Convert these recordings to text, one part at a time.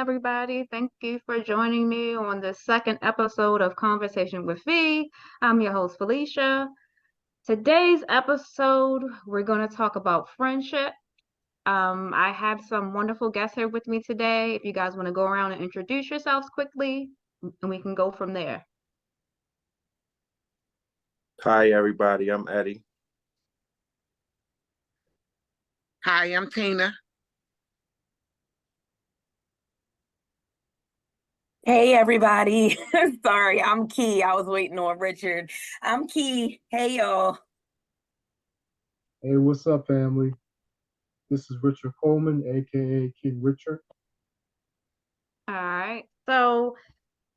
everybody. Thank you for joining me on the second episode of Conversation with V. I'm your host, Felicia. Today's episode, we're going to talk about friendship. I have some wonderful guests here with me today. If you guys want to go around and introduce yourselves quickly, and we can go from there. Hi, everybody. I'm Eddie. Hi, I'm Tina. Hey everybody. Sorry, I'm Key. I was waiting on Richard. I'm Key. Hey y'all. Hey, what's up, family? This is Richard Coleman, aka King Richard. All right. So,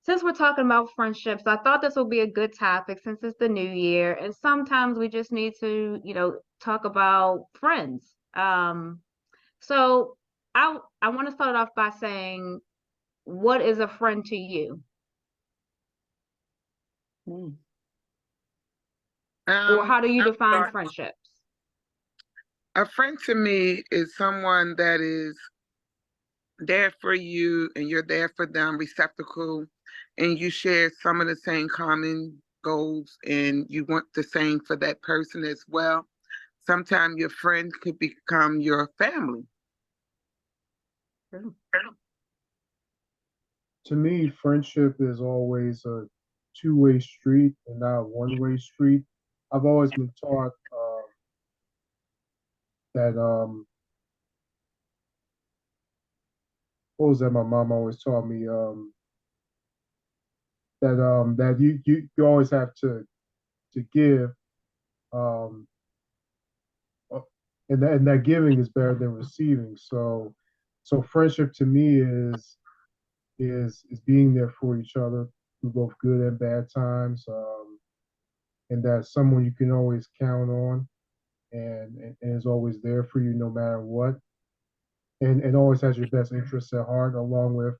since we're talking about friendships, I thought this would be a good topic since it's the new year, and sometimes we just need to, talk about friends. So I want to start off by saying, what is a friend to you? Or how do you define friendships? A friend to me is someone that is there for you and you're there for them, receptacle, and you share some of the same common goals and you want the same for that person as well. Sometimes your friend could become your family. To me, friendship is always a two-way street and not a one-way street. I've always been taught that what was that? My mom always taught me that you always have to give, um, and that giving is better than receiving. So friendship to me is being there for each other through both good and bad times, and that's someone you can always count on, and is always there for you no matter what, and always has your best interests at heart, along with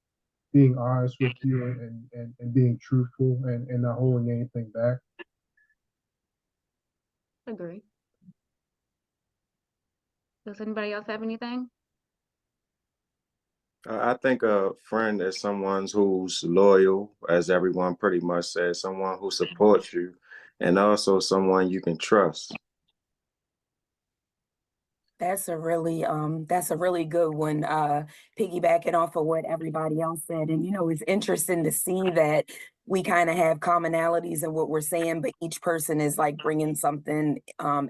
being honest with you and being truthful and not holding anything back. Agree. Does anybody else have anything? I think a friend is someone who's loyal, as everyone pretty much says, someone who supports you, and also someone you can trust. That's a really good one, piggybacking off of what everybody else said. And it's interesting to see that we kind of have commonalities in what we're saying, but each person is like bringing something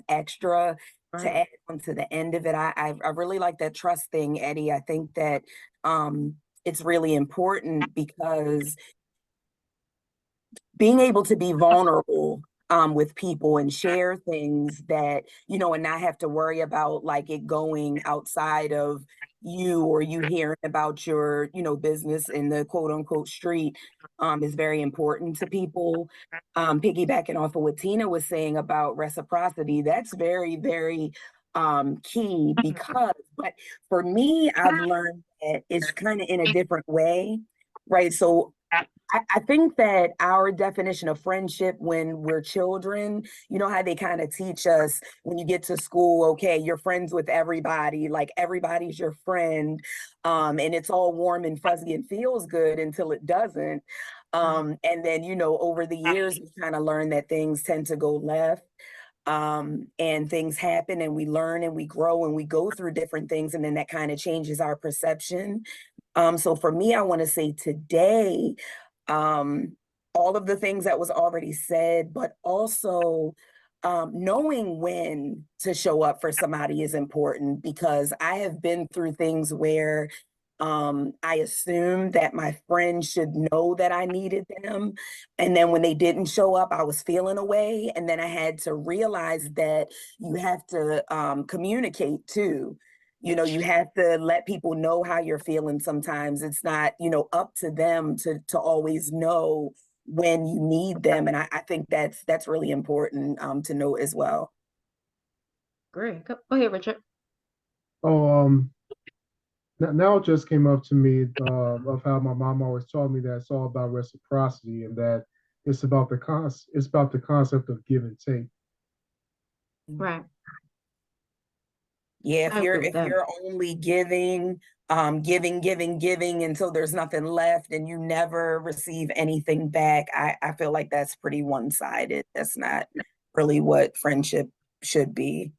extra to add on to the end of it. I really like that trust thing, Eddie. I think that it's really important because being able to be vulnerable with people and share things that, and not have to worry about like it going outside of you or you hearing about your, business in the quote unquote street is very important to people. Piggybacking off of what Tina was saying about reciprocity, that's very, very key but for me, I've learned that it's kind of in a different way, right? So I think that our definition of friendship when we're children, you know how they kind of teach us when you get to school, okay, you're friends with everybody, like everybody's your friend, and it's all warm and fuzzy and feels good until it doesn't. And then, over the years, we kind of learn that things tend to go left. And things happen and we learn and we grow and we go through different things, and then that kind of changes our perception. So for me, I want to say today, all of the things that was already said, but also knowing when to show up for somebody is important, because I have been through things where I assumed that my friends should know that I needed them. And then when they didn't show up, I was feeling away. And then I had to realize that you have to communicate too. You have to let people know how you're feeling sometimes. It's not, up to them to always know when you need them. And I think that's really important to know as well. Great. Go ahead, Richard. Oh, now it just came up to me of how my mom always taught me that it's all about reciprocity, and that it's about the concept of give and take. Right. Yeah, I agree with if that. you're only giving, giving until there's nothing left and you never receive anything back, I feel like that's pretty one-sided. That's not really what friendship should be,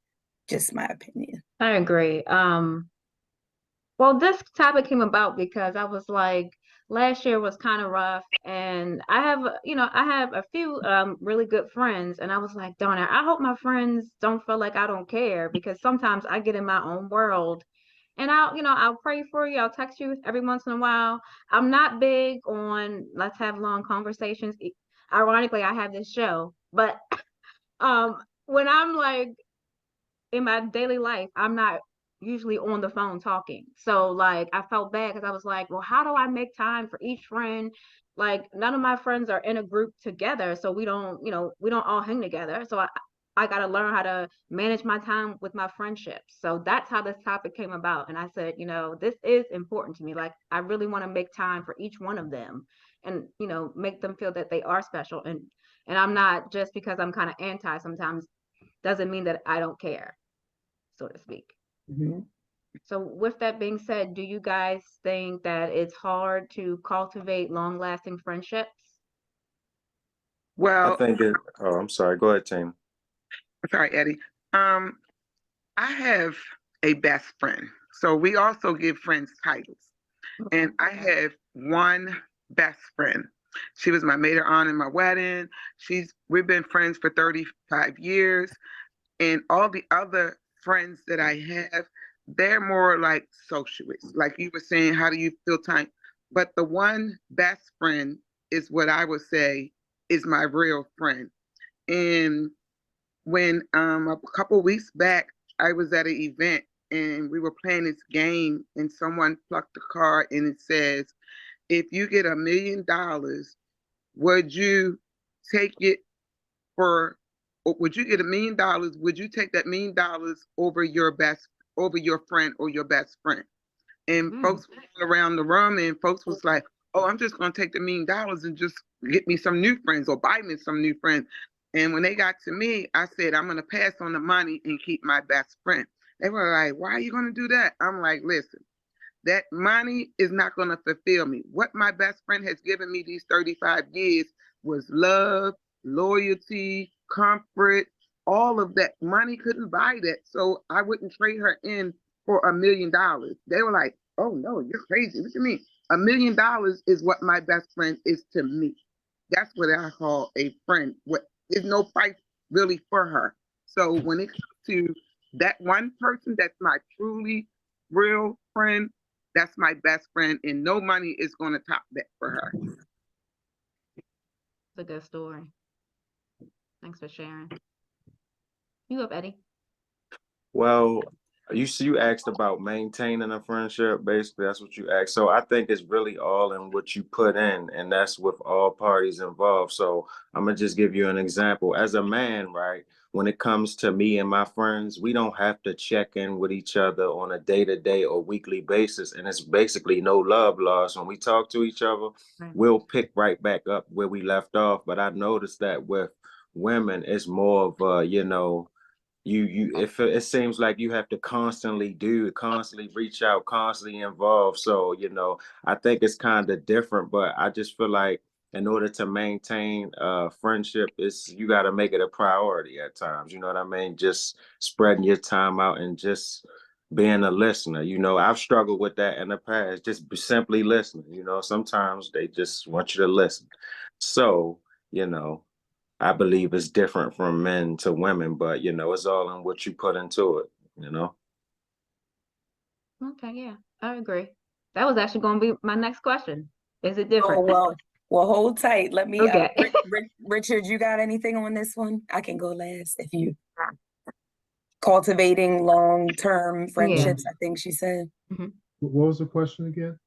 just my opinion. I agree. Well, this topic came about because I was like, last year was kind of rough, and I have a few really good friends, and I was like, darn it, I hope my friends don't feel like I don't care because sometimes I get in my own world, and I'll pray for you, I'll text you every once in a while. I'm not big on let's have long conversations. Ironically, I have this show, but when I'm like in my daily life, I'm not usually on the phone talking. So like I felt bad because I was like, well, how do I make time for each friend? Like none of my friends are in a group together, so we don't all hang together. So I got to learn how to manage my time with my friendships. So that's how this topic came about. And I said, this is important to me. Like I really want to make time for each one of them and, make them feel that they are special. And I'm not just because I'm kind of anti sometimes doesn't mean that I don't care, so to speak. Mhm. So with that being said, do you guys think that it's hard to cultivate long-lasting friendships? I Well, think it. Oh, I'm sorry. Go ahead, Tim. sorry, Eddie. Um, I have a best friend. So we also give friends titles. Okay. And I have one best friend. She was my maid of honor in my wedding. We've been friends for 35 years. And all the other friends that I have, they're more like socialists. Like you were saying, how do you feel time? But the one best friend is what I would say is my real friend. And when a couple weeks back, I was at an event and we were playing this game, and someone plucked a card and it says, if you get $1 million, would you take it for, or would you get $1 million? Would you take that $1 million over your friend or your best friend? And Mm, folks were going around the room and folks was like, oh, I'm just going to take the $1 million and just get me some new friends or buy me some new friends. And when they got to me, I said, I'm going to pass on the money and keep my best friend. They were like, why are you going to do that? I'm like, listen, that money is not going to fulfill me. What my best friend has given me these 35 years was love, loyalty, comfort, all of that. Money couldn't buy that. So I wouldn't trade her in for $1 million. They were like, oh no, you're crazy. What do you mean? $1 million is what my best friend is to me. That's what I call a friend. There's no price really for her. So when it comes to that one person that's my truly real friend, that's my best friend, and no money is going to top that for her. it's a good story. Thanks for sharing. You up, Eddie? Well, you asked about maintaining a friendship. Basically, that's what you asked. So I think it's really all in what you put in, and that's with all parties involved. So I'm gonna just give you an example. As a man, right? When it comes to me and my friends, we don't have to check in with each other on a day-to-day or weekly basis, and it's basically no love lost. When we talk to each other, Right. we'll pick right back up where we left off. But I noticed that with women, it's more of you if it seems like you have to constantly reach out, constantly involve. So I think it's kind of different, but I just feel like in order to maintain friendship, is you got to make it a priority at times, you know what I mean? Just spreading your time out and just being a listener. I've struggled with that in the past, just simply listening. Sometimes they just want you to listen. So you know I believe it's different from men to women, but it's all in what you put into it. Okay, yeah, I agree. That was actually going to be my next question. Is it Oh, different? well, hold tight. Let me, Okay. Richard, you got anything on this one? I can go last if you cultivating long-term Yeah. friendships, I think she said. Mhm. What was the question again?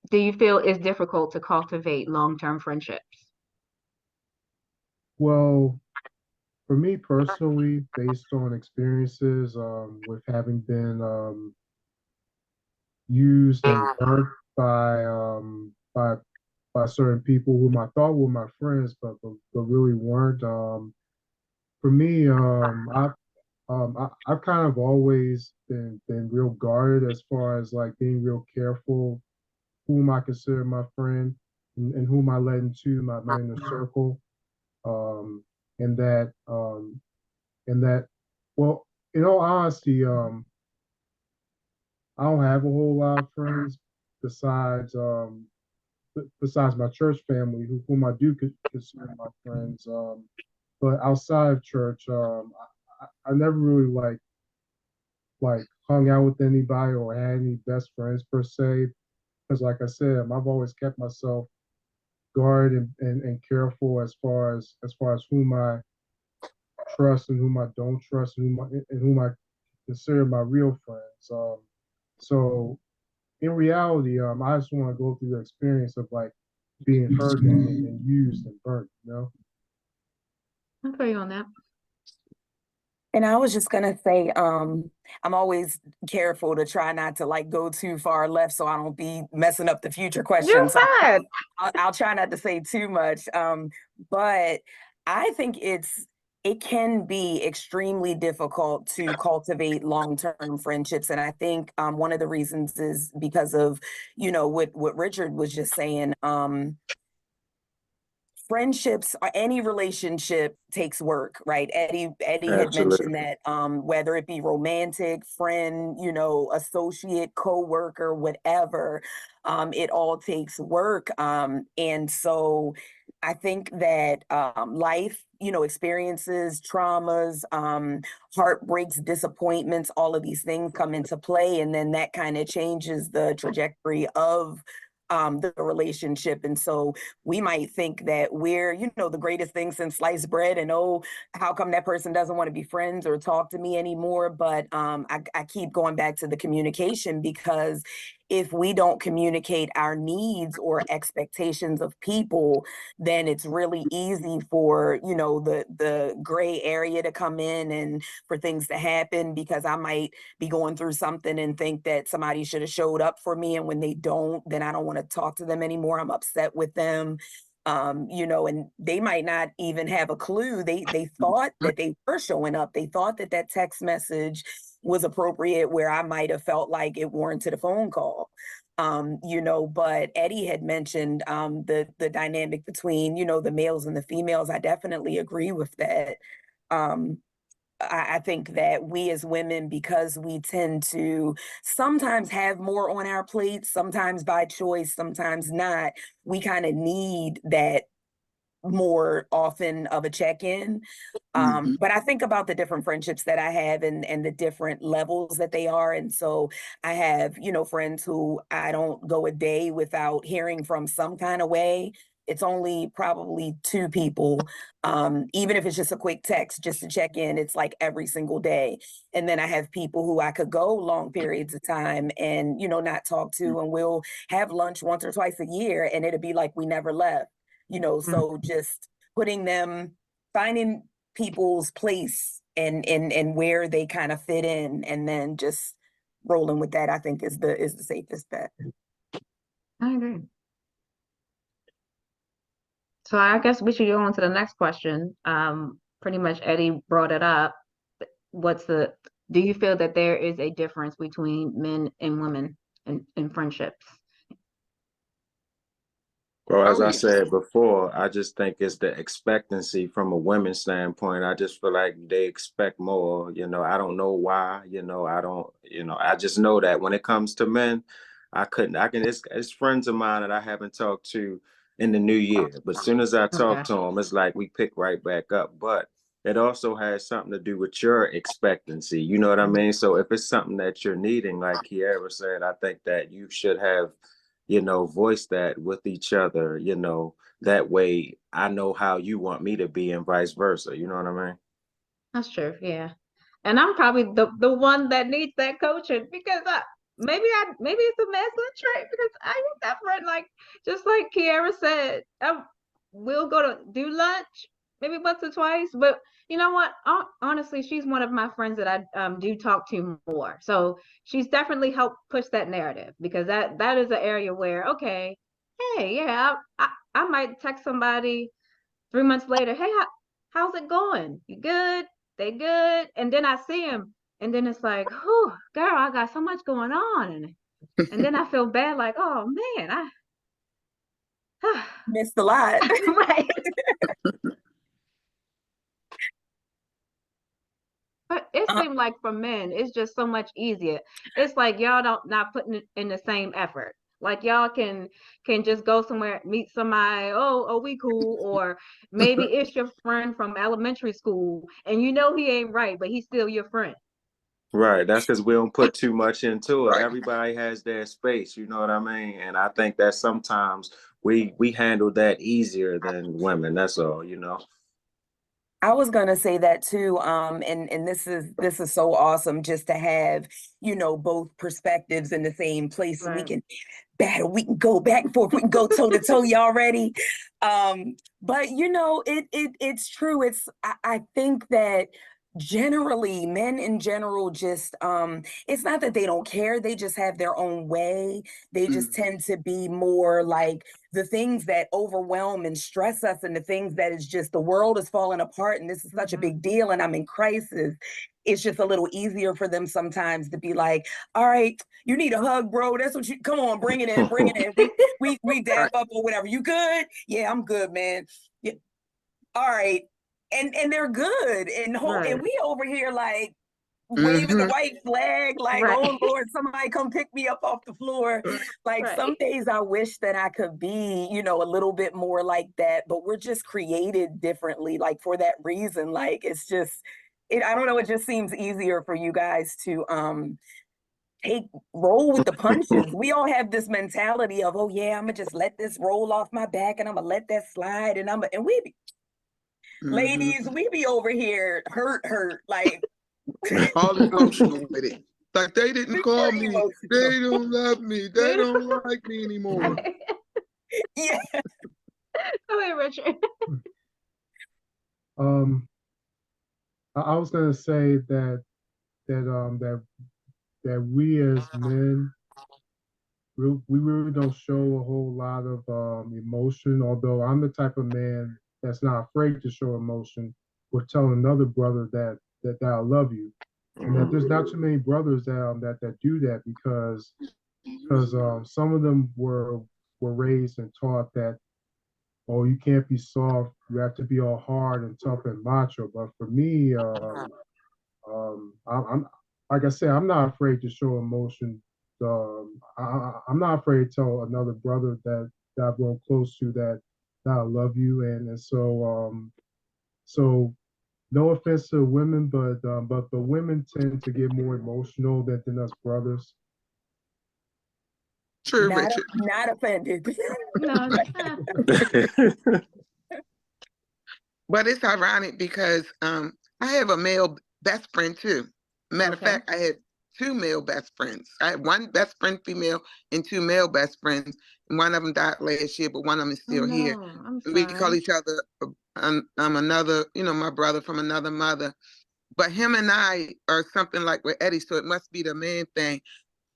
Do you feel it's difficult to cultivate long-term friendships? Well, for me personally, based on experiences with having been used and burnt by by certain people whom I thought were my friends, but really weren't. For me, I've kind of always been real guarded as far as like being real careful whom I consider my friend and whom I let into my inner circle. Um, and that and that well, in all honesty, I don't have a whole lot of friends besides besides my church family, whom I do consider my friends. But outside of church, I never really like hung out with anybody or had any best friends per se. Because like I said, I've always kept myself guarded and careful as far as whom I trust and whom I don't trust and whom I consider my real friends. So in reality, I just want to go through the experience of like being hurt and used and burnt, you know? I feel you on that. And I was just gonna say, I'm always careful to try not to like go too far left so I don't be messing up the future You're questions. So fine. I'll try not to say too much. But I think it can be extremely difficult to cultivate long-term friendships. And I think one of the reasons is because of, what Richard was just saying. Friendships or any relationship takes work, right? Eddie had mentioned Absolutely. that whether it be romantic, friend, associate, co-worker, whatever, it all takes work. And so I think that life, experiences, traumas, heartbreaks, disappointments, all of these things come into play, and then that kind of changes the trajectory of the relationship. And so we might think that we're, the greatest thing since sliced bread, and oh, how come that person doesn't want to be friends or talk to me anymore? But I keep going back to the communication, because if we don't communicate our needs or expectations of people, then it's really easy for, the gray area to come in and for things to happen, because I might be going through something and think that somebody should have showed up for me. And when they don't, then I don't want to talk to them anymore. I'm upset with them. And they might not even have a clue. They thought that they were showing up. They thought that that text message was appropriate, where I might have felt like it warranted a phone call. But Eddie had mentioned the dynamic between, the males and the females. I definitely agree with that. Um, I think that we as women, because we tend to sometimes have more on our plates, sometimes by choice, sometimes not, we kind of need that more often of a check-in. Mhm. But I think about the different friendships that I have, and the different levels that they are. And so I have, friends who I don't go a day without hearing from some kind of way. It's only probably two people, even if it's just a quick text just to check in, it's like every single day. And then I have people who I could go long periods of time and, not talk to, and we'll have lunch once or twice a year, and it'll be like we never left. So just putting them, finding people's place and where they kind of fit in, and then just rolling with that, I think is the safest bet. I agree. So I guess we should go on to the next question. Pretty much Eddie brought it up. Do you feel that there is a difference between men and women in friendships? Well, as Oh, I yeah. said before, I just think it's the expectancy from a women's standpoint. I just feel like they expect more. I don't know why. I don't. I just know that when it comes to men, I couldn't. I can. It's friends of mine that I haven't talked to in the new year, but as soon as I talk Okay. to them, it's like we pick right back up. But it also has something to do with your expectancy. You know what I mean? So if it's something that you're needing, like Kiara said, I think that you should have voice that with each other, that way I know how you want me to be and vice versa. You know what I mean? That's true. Yeah. And I'm probably the one that needs that coaching, because maybe it's a masculine trait, because I need that friend, like just like Kiara said, we'll go to do lunch maybe once or twice, but you know what? Honestly, she's one of my friends that I do talk to more. So she's definitely helped push that narrative, because that is an area where, okay, hey, yeah, I might text somebody 3 months later, hey, how's it going? You good? they good. And then I see them, and then it's like, whew, girl, I got so much going on. And then I feel bad, like, oh man, Missed a lot. right. But it Uh, seemed like for men, it's just so much easier. It's like y'all don't not putting it in the same effort. Like y'all can just go somewhere, meet somebody, oh, we cool, or maybe it's your friend from elementary school and you know he ain't right, but he's still your friend. Right. That's because we don't put too much into it. Right. Everybody has their space, you know what I mean? And I think that sometimes we handle that easier than women. That's all, you know. I was gonna say that too. And this is so awesome just to have, both perspectives in the same place so we Right. can battle, we can go back and forth, we can go toe to toe, y'all ready? But it's true. I think that generally men in general just it's not that they don't care, they just have their own way. They just tend to be more like the things that overwhelm and stress us, and the things that is just the world is falling apart and this is such a big deal and I'm in crisis. It's just a little easier for them sometimes to be like, all right, you need a hug, bro. That's what you come on, bring it in, bring it in. We dab up or whatever. You good? Yeah, I'm good, man. Yeah. All right. And they're good. And Right. and we over here like waving the white flag, like, Right. oh Lord, somebody come pick me up off the floor. Like Right. some days I wish that I could be, a little bit more like that, but we're just created differently, like for that reason. Like it's just I don't know, it just seems easier for you guys to roll with the punches. We all have this mentality of, oh yeah, I'm gonna just let this roll off my back and I'm gonna let that slide and we be, ladies, we be over here hurt, like all emotional with it. Like they didn't call me. emotional. They don't love me. They don't like me anymore. Right. Yeah. Go ahead, Richard. I was gonna say that we as men, we really don't show a whole lot of emotion. Although I'm the type of man that's not afraid to show emotion or tell another brother that I love you, and that there's not too many brothers that do that because some of them were raised and taught that, oh, you can't be soft, you have to be all hard and tough and macho. But for me, I'm like I said, I'm not afraid to show emotion. I'm not afraid to tell another brother that I've grown close to that I love you, and so no offense to women, but the women tend to get more emotional than us brothers. True, not, Richard. not offended. No. But it's ironic because I have a male best friend too. Matter of Okay. fact, I had two male best friends. I had one best friend female and two male best friends. And one of them died last year, but one of them is Oh, still here. no, I'm We call sorry. each other I'm another, my brother from another mother. But him and I are something like with Eddie, so it must be the man thing.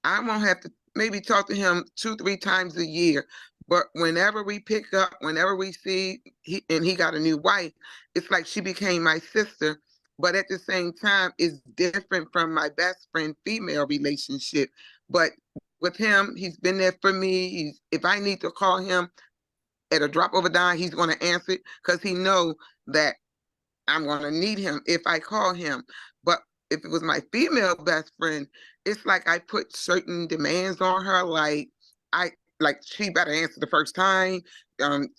I won't have to maybe talk to him 2-3 times a year. But whenever we pick up, whenever we see he got a new wife, it's like she became my sister. But at the same time, it's different from my best friend female relationship. But with him, he's been there for me. If I need to call him at a drop of a dime, he's going to answer it because he knows that I'm going to need him if I call him. But if it was my female best friend, it's like I put certain demands on her. Like she better answer the first time.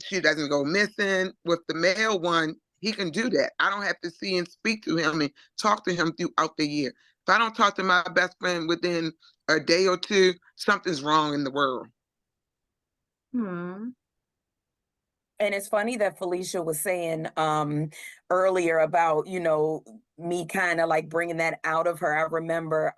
She doesn't go missing. With the male one, he can do that. I don't have to see and speak to him and talk to him throughout the year. If I don't talk to my best friend within a day or two, something's wrong in the world. Hmm. And it's funny that Felicia was saying earlier about, me kind of like bringing that out of her. I remember,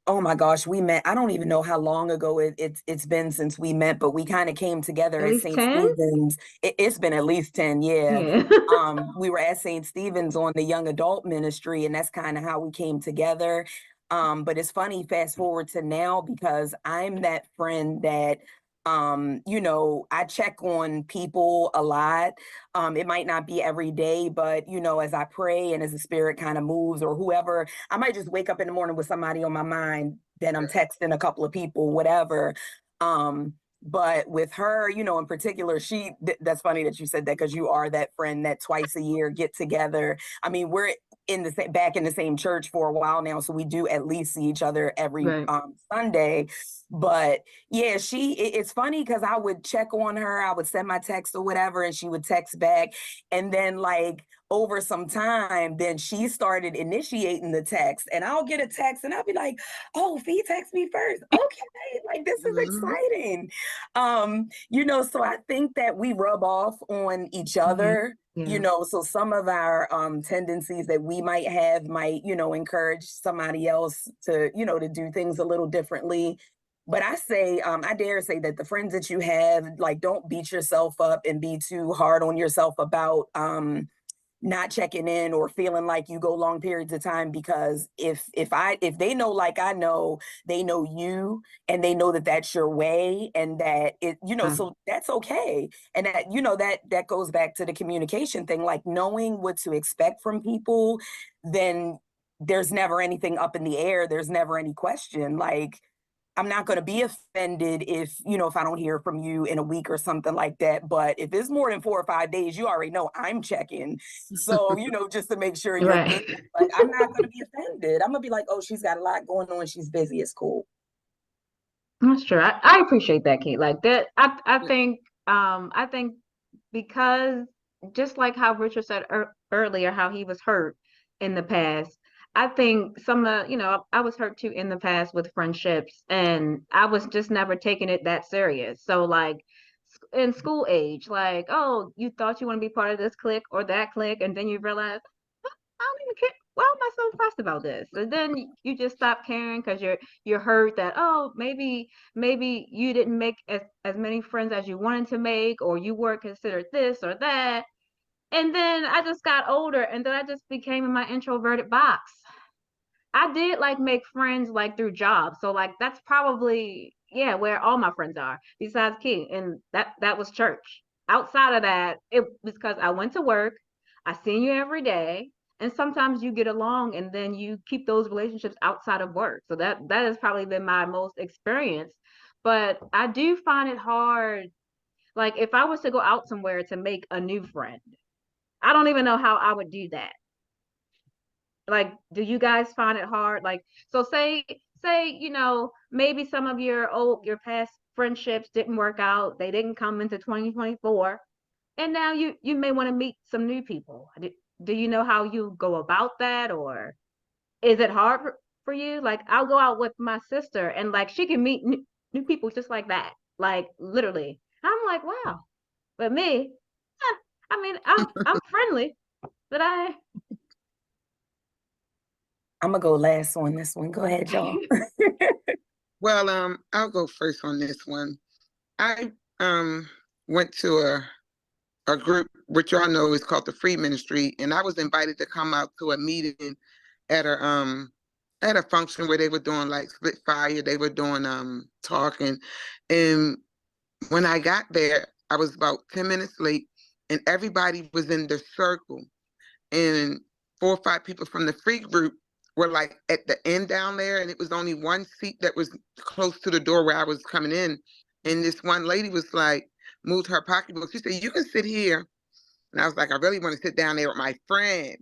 oh my gosh, we met. I don't even know how long ago it's been since we met, but we kind of came together At at least St. 10? Stephen's. It's been at least 10, yeah. Yeah. We were at St. Stephen's on the young adult ministry, and that's kind of how we came together. But it's funny, fast forward to now, because I'm that friend that You know, I check on people a lot. It might not be every day, but you know, as I pray and as the spirit kind of moves or whoever, I might just wake up in the morning with somebody on my mind, then I'm texting a couple of people, whatever. But with her, you know, in particular, that's funny that you said that because you are that friend that twice a year get together. I mean, we're back in the same church for a while now, so we do at least see each other every Right. Sunday. But yeah, it's funny because I would check on her, I would send my text or whatever, and she would text back. And then like over some time, then she started initiating the text. And I'll get a text and I'll be like, oh, Fee text me first. Okay, like this is Mhm. exciting. You know, so I think that we rub off on each other. You Yeah. know, so some of our tendencies that we might have might, you know, encourage somebody else to, you know, to do things a little differently. But I say, I dare say that the friends that you have, like, don't beat yourself up and be too hard on yourself about not checking in or feeling like you go long periods of time, because if they know, like I know, they know you and they know that that's your way and that it, you know, Yeah. so that's okay. And that, you know, that goes back to the communication thing, like knowing what to expect from people. Then there's never anything up in the air, there's never any question. Like, I'm not going to be offended if, you know, if I don't hear from you in a week or something like that. But if it's more than 4 or 5 days, you already know I'm checking. So, you know, just to make sure you're Right. good. Like, I'm not going to be offended. I'm going to be like, oh, she's got a lot going on. She's busy. It's cool. That's true. I appreciate that, Kate. Like that, I think because just like how Richard said earlier, how he was hurt in the past, I think you know, I was hurt too in the past with friendships, and I was just never taking it that serious. So like in school age, like, oh, you thought you want to be part of this clique or that clique, and then you realize I don't even care. Why am I so fussed about this? And then you just stop caring because you're hurt that, oh, maybe you didn't make as many friends as you wanted to make, or you weren't considered this or that. And then I just got older, and then I just became in my introverted box. I did like make friends like through jobs, so like that's probably, yeah, where all my friends are besides Key, and that was church. Outside of that, it was because I went to work, I seen you every day, and sometimes you get along, and then you keep those relationships outside of work. So that has probably been my most experience. But I do find it hard. Like if I was to go out somewhere to make a new friend, I don't even know how I would do that. Like, do you guys find it hard? Like, so say, you know, maybe some of your past friendships didn't work out. They didn't come into 2024. And now you may want to meet some new people. Do you know how you go about that, or is it hard for you? Like, I'll go out with my sister and like she can meet new people just like that. Like literally. I'm like, wow. But me, I mean, I'm friendly, but I'm going to go last on this one. Go ahead, y'all. Well, I'll go first on this one. I went to a group which y'all know is called the Free Ministry, and I was invited to come out to a meeting at a function where they were doing like split fire. They were doing talking, and when I got there, I was about 10 minutes late, and everybody was in the circle, and 4 or 5 people from the free group were like at the end down there, and it was only one seat that was close to the door where I was coming in. And this one lady was like, moved her pocketbook. She said, "You can sit here." And I was like, I really want to sit down there with my friends,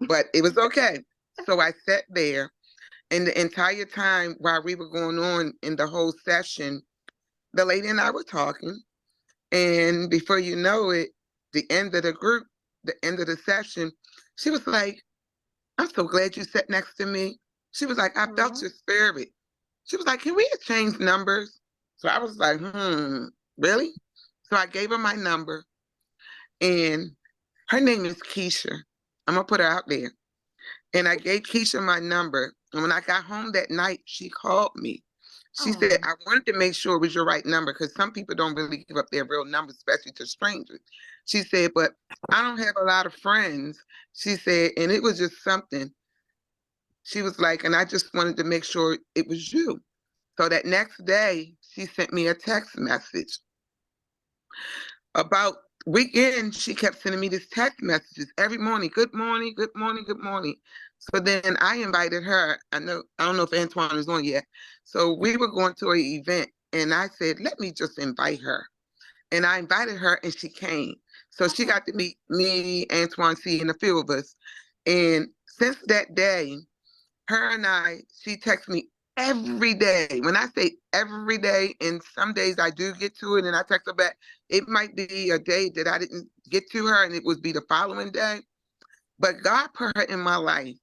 but it was okay. So I sat there, and the entire time while we were going on in the whole session, the lady and I were talking. And before you know it, the end of the group, the end of the session, she was like, "I'm so glad you sat next to me." She was like, "I felt your spirit." She was like, "Can we exchange numbers?" So I was like, really? So I gave her my number, and her name is Keisha. I'm gonna put her out there. And I gave Keisha my number. And when I got home that night, she called me. She said, oh, "I wanted to make sure it was your right number because some people don't really give up their real number, especially to strangers." She said, "But I don't have a lot of friends." She said, "And it was just something." She was like, "And I just wanted to make sure it was you." So that next day, she sent me a text message. About weekend, she kept sending me this text messages every morning. Good morning, good morning, good morning. So then I invited her. I don't know if Antoine is on yet. So we were going to an event and I said, let me just invite her. And I invited her and she came. So she got to meet me, Antoine C, and a few of us. And since that day, her and she texts me every day. When I say every day, and some days I do get to it and I text her back, it might be a day that I didn't get to her and it would be the following day. But God put her in my life.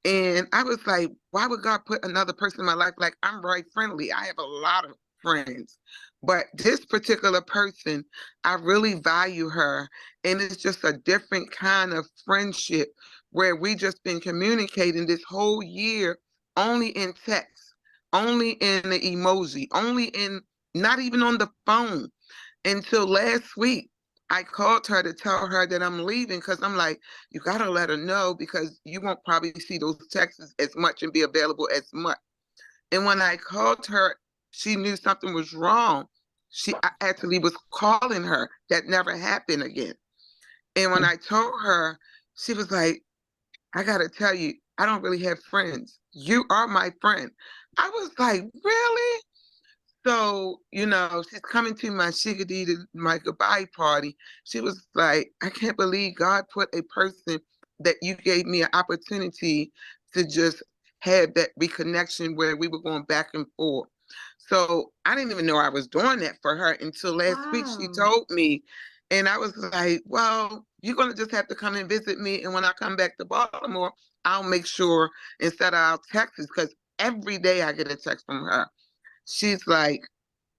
And I was like, why would God put another person in my life? Like, I'm very friendly. I have a lot of friends. But this particular person, I really value her. And it's just a different kind of friendship where we just been communicating this whole year only in text, only in the emoji, only in not even on the phone until last week. I called her to tell her that I'm leaving because I'm like, you got to let her know because you won't probably see those texts as much and be available as much. And when I called her, she knew something was wrong. I actually was calling her. That never happened again. And when I told her, she was like, I got to tell you, I don't really have friends. You are my friend. I was like, really? So, she's coming to my Shigadi, my goodbye party. She was like, I can't believe God put a person that you gave me an opportunity to just have that reconnection where we were going back and forth. So I didn't even know I was doing that for her until last week she Wow. told me. And I was like, well, you're going to just have to come and visit me. And when I come back to Baltimore, I'll make sure instead of our texts, because every day I get a text from her. She's like,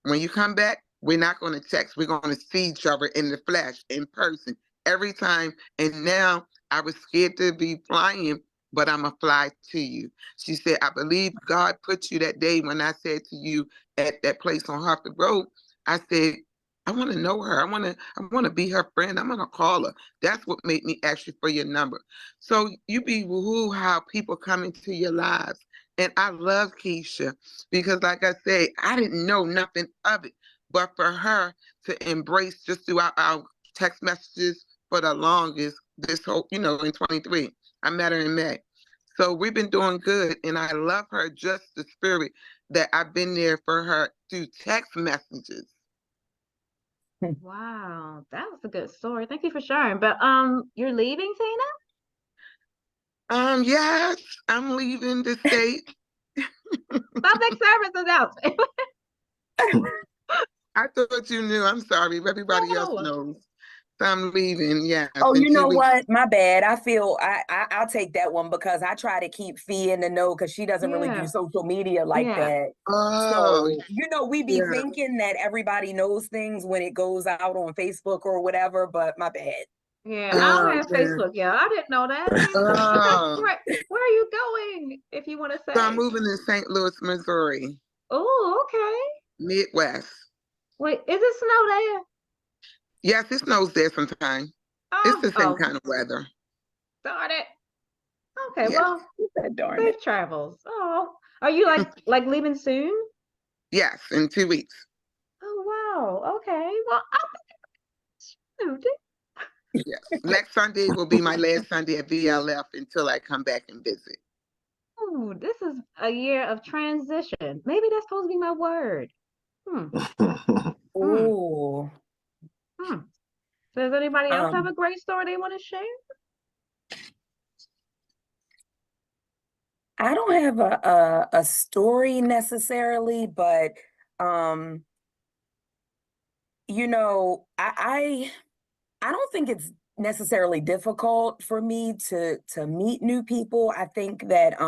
when you come back, we're not going to text. We're going to see each other in the flesh, in person, every time. And now I was scared to be flying, but I'm going to fly to you. She said, I believe God put you that day when I said to you at that place on Hartford Road, I said, I want to know her. I want to be her friend. I'm going to call her. That's what made me ask you for your number. So you be woohoo how people come into your lives. And I love Keisha because, like I said, I didn't know nothing of it. But for her to embrace just throughout our text messages for the longest, this whole, in 23, I met her in May. So we've been doing good. And I love her, just the spirit that I've been there for her through text messages. Wow, that was a good story. Thank you for sharing. But you're leaving, Tina? Yes, I'm leaving the state. Public service announcement. I thought you knew. I'm sorry. Everybody else No. knows. So I'm leaving. Yes. Oh, in you 2 know weeks. what? My bad. I feel I'll take that one because I try to keep Fee in the know because she doesn't really do Yeah. social media like Yeah. that. Oh, So, we be yeah. thinking that everybody knows things when it goes out on Facebook or whatever, but my bad. Yeah, I don't have Yeah. Facebook, yeah. I didn't know that. Oh. Where are you going, if you want to So I'm say? moving to St. Louis, Missouri, Oh, okay. Midwest. Wait, is it snow there? Yes, it snows there sometimes. It's Oh, the same oh, kind of weather. darn it. Okay, Yes. well, He said, darn safe it. travels. Oh, are you like leaving soon? Yes, in 2 weeks. Oh, wow. Okay. Well, I'm Yes. Next Sunday will be my last Sunday at VLF until I come back and visit. Ooh, this is a year of transition. Maybe that's supposed to be my word. Hmm. Hmm. Oh, Hmm. Does anybody else have um, a great story they want to share? I don't have a story necessarily, but um, I don't think it's necessarily difficult for me to meet new people. I think that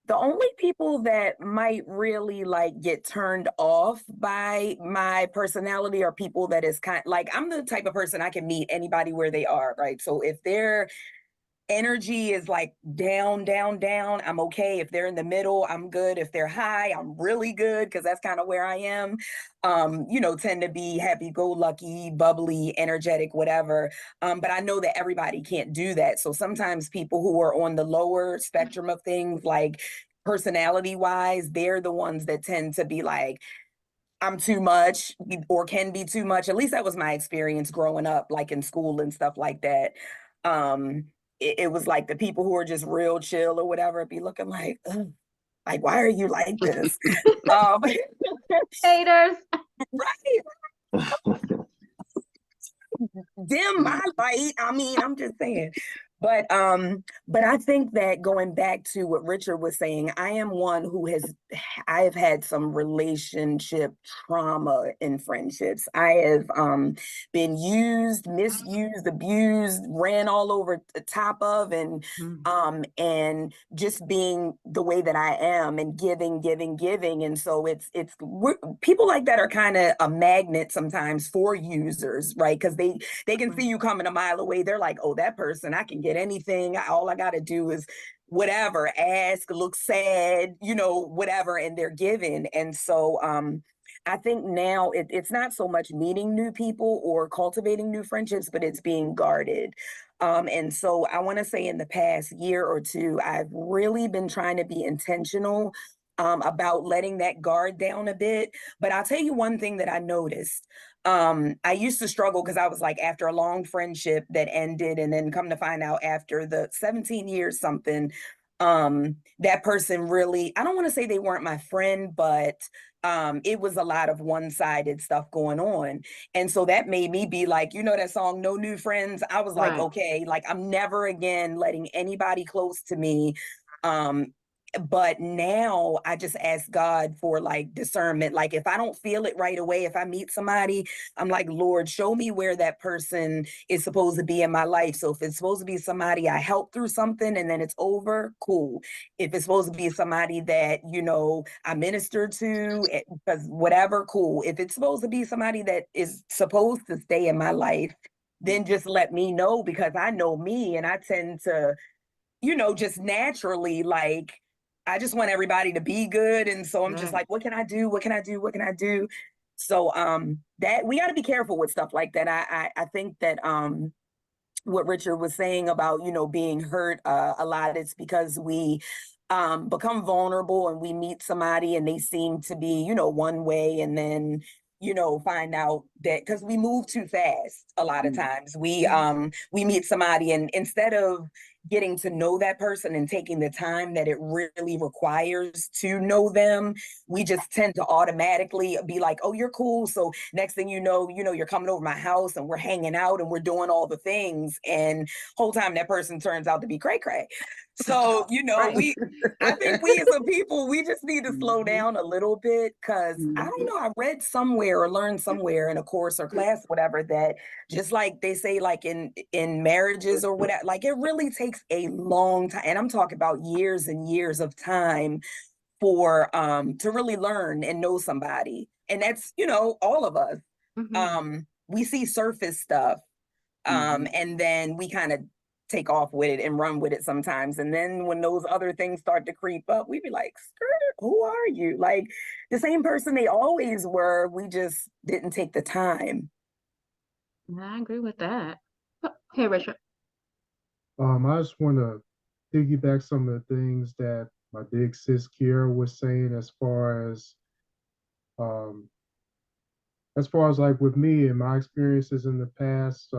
the only people that might really like get turned off by my personality are people that is kind like I'm the type of person I can meet anybody where they are, right? So if they're energy is like down, down, down, I'm okay. If they're in the middle, I'm good. If they're high, I'm really good because that's kind of where I am. Tend to be happy go lucky, bubbly, energetic, whatever. But I know that everybody can't do that. So sometimes people who are on the lower spectrum of things, like personality wise, they're the ones that tend to be like, I'm too much or can be too much. At least that was my experience growing up, like in school and stuff like that. It was like the people who are just real chill or whatever be looking like, "Ugh, like, why are you like this?" um, Haters. right. Dim my light. I mean, I'm just saying. But I think that going back to what Richard was saying, I am one who I have had some relationship trauma in friendships. I have been used, misused, abused, ran all over the top of, and just being the way that I am and giving. And so people like that are kind of a magnet sometimes for users, right? Because they can see you coming a mile away. They're like, oh, that person, I can get anything. All I got to do is whatever, ask, look sad, whatever, and they're given. And so I think now it's not so much meeting new people or cultivating new friendships, but it's being guarded. And so I want to say in the past year or two, I've really been trying to be intentional about letting that guard down a bit. But I'll tell you one thing that I noticed. I used to struggle because I was like, after a long friendship that ended, and then come to find out after the 17 years something, that person really, I don't want to say they weren't my friend, but it was a lot of one-sided stuff going on. And so that made me be like, that song, No New Friends. I was like, Right. okay, like I'm never again letting anybody close to me but now I just ask God for like discernment. Like if I don't feel it right away, if I meet somebody, I'm like, Lord, show me where that person is supposed to be in my life. So if it's supposed to be somebody I help through something and then it's over, cool. If it's supposed to be somebody that, I minister to, because whatever, cool. If it's supposed to be somebody that is supposed to stay in my life, then just let me know, because I know me and I tend to, just naturally, like, I just want everybody to be good. And so I'm just Right. like, what can I do? What can I do? What can I do? So that we got to be careful with stuff like that. I think that what Richard was saying about, being hurt a lot, it's because we become vulnerable and we meet somebody and they seem to be, one way, and then find out that because we move too fast a lot of times, we meet somebody and instead of getting to know that person and taking the time that it really requires to know them, we just tend to automatically be like, oh, you're cool. So next thing you're coming over my house and we're hanging out and we're doing all the things, and whole time that person turns out to be cray cray. So Right. I think we as a people, we just need to slow down a little bit, because I don't know, I read somewhere or learned somewhere in a course or class, whatever, that just like they say, like in marriages or whatever, like it really takes a long time, and I'm talking about years and years of time for to really learn and know somebody. And that's, all of us. We see surface stuff, and then we kind of take off with it and run with it sometimes. And then when those other things start to creep up, we be like, skirt, who are you? Like the same person they always were. We just didn't take the time. I agree with that. Hey, Richard. I just want to piggyback some of the things that my big sis Kiera was saying um, as far as like with me and my experiences in the past,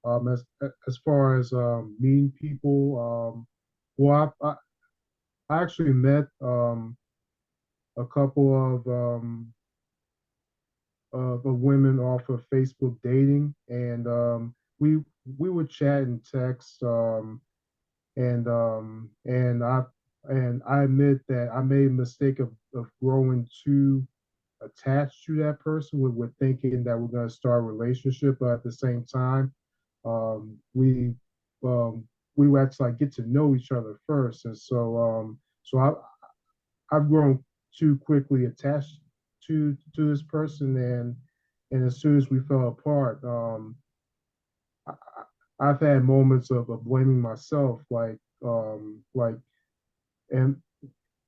as far as meeting people, well, I actually met a couple of women off of Facebook dating, and we would chat and text, and I admit that I made a mistake of growing too attached to that person with thinking that we're going to start a relationship, but at the same time, um, we um, we would actually like get to know each other first, and so I've grown too quickly attached to this person, and as soon as we fell apart, I, I've had moments of blaming myself, like am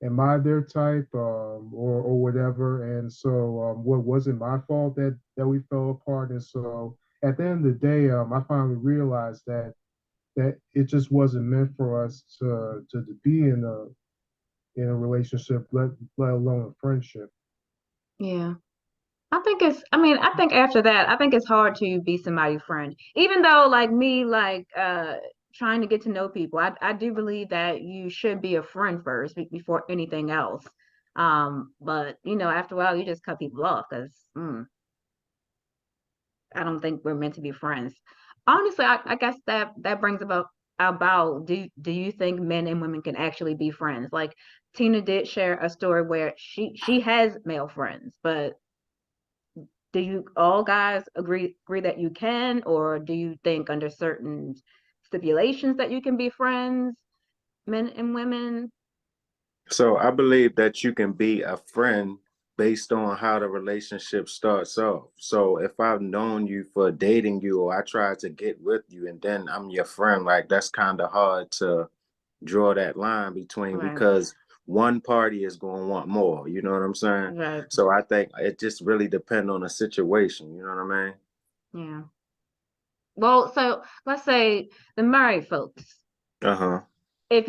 am I their type, or whatever, and so what wasn't my fault that we fell apart, and so at the end of the day, I finally realized that it just wasn't meant for us to be in a relationship, let alone a friendship. Yeah. I think after that, I think it's hard to be somebody's friend. Even though like me, like trying to get to know people, I do believe that you should be a friend first before anything else. But you know, after a while you just cut people off because I don't think we're meant to be friends. Honestly, I guess that brings about do you think men and women can actually be friends? Like Tina did share a story where she has male friends, but do you all guys agree that you can, or do you think under certain stipulations that you can be friends, men and women? So I believe that you can be a friend based on how the relationship starts off. So if I've known you for dating you or I tried to get with you and then I'm your friend, like that's kind of hard to draw that line between Right, because one party is going to want more, you know what I'm saying? right, So I think it just really depends on the situation, you know what I mean? yeah. Well, so let's say the married folks. Uh-huh. Do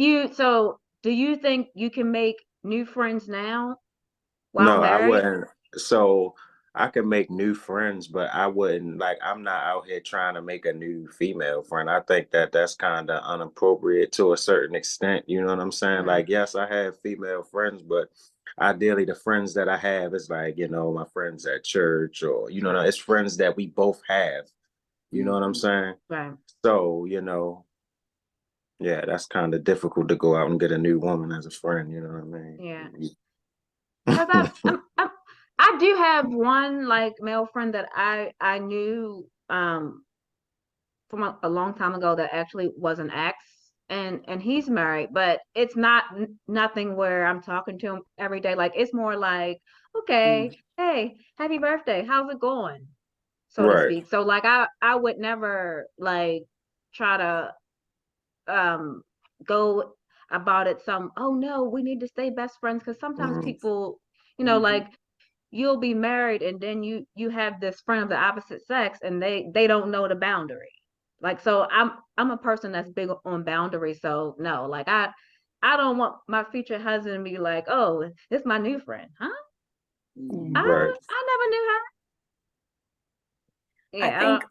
you think you can make new friends now while No, I married? wouldn't. So I can make new friends, but I wouldn't like. I'm not out here trying to make a new female friend. I think that that's kind of inappropriate to a certain extent. You know what I'm saying? Right, Like, yes, I have female friends, but ideally, the friends that I have is like, my friends at church, or it's friends that we both have. You know what I'm saying? right. So, yeah, that's kind of difficult to go out and get a new woman as a friend. You know what I Yeah. mean? Because I do have one like male friend that I knew from a long time ago that actually was an ex, and he's married, but it's not nothing where I'm talking to him every day. Like it's more like, okay, hey, happy birthday, how's it going, so to Right. speak. So like I would never like try to um go about it some, oh no, we need to stay best friends, because sometimes Mhm. people, like you'll be married and then you have this friend of the opposite sex and they don't know the boundary. Like so I'm a person that's big on boundaries. So no, like I don't want my future husband to be like, oh, this my new friend. Huh? Right. I never knew her. I Yeah. think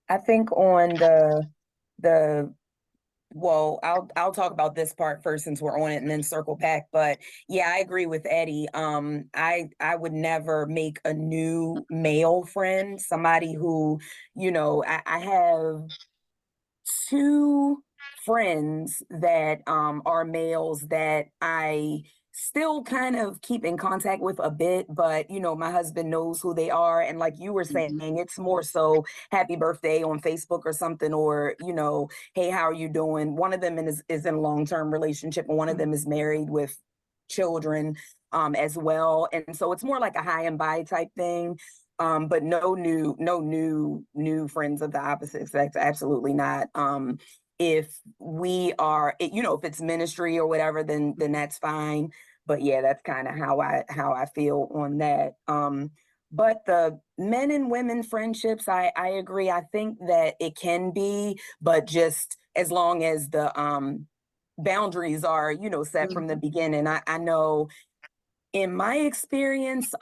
I think on the well, I'll talk about this part first since we're on it and then circle back. But yeah, I agree with Eddie. I would never make a new male friend, somebody who, I have two friends that are males that I still kind of keep in contact with a bit, but my husband knows who they are. And like you were saying, it's more so happy birthday on Facebook or something, or, hey, how are you doing? One of them is in a long-term relationship, and one of them is married with children as well. And so it's more like a high and by type thing. But no new friends of the opposite sex, absolutely not. If we are, if it's ministry or whatever, then that's fine. But yeah, that's kind of how I feel on that. But the men and women friendships, I agree. I think that it can be, but just as long as the boundaries are, set from the beginning. I know in my experience,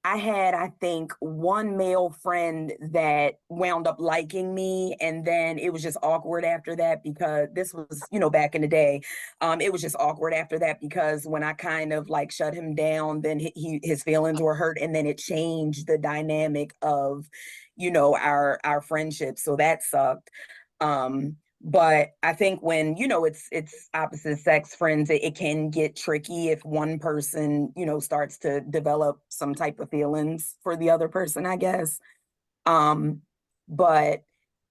I had, I think, one male friend that wound up liking me, and then it was just awkward after that because this was, back in the day. It was just awkward after that because when I kind of like shut him down, then his feelings were hurt, and then it changed the dynamic of, our friendship. So that sucked. But I think when, it's opposite sex friends, it can get tricky if one person, starts to develop some type of feelings for the other person, I guess. But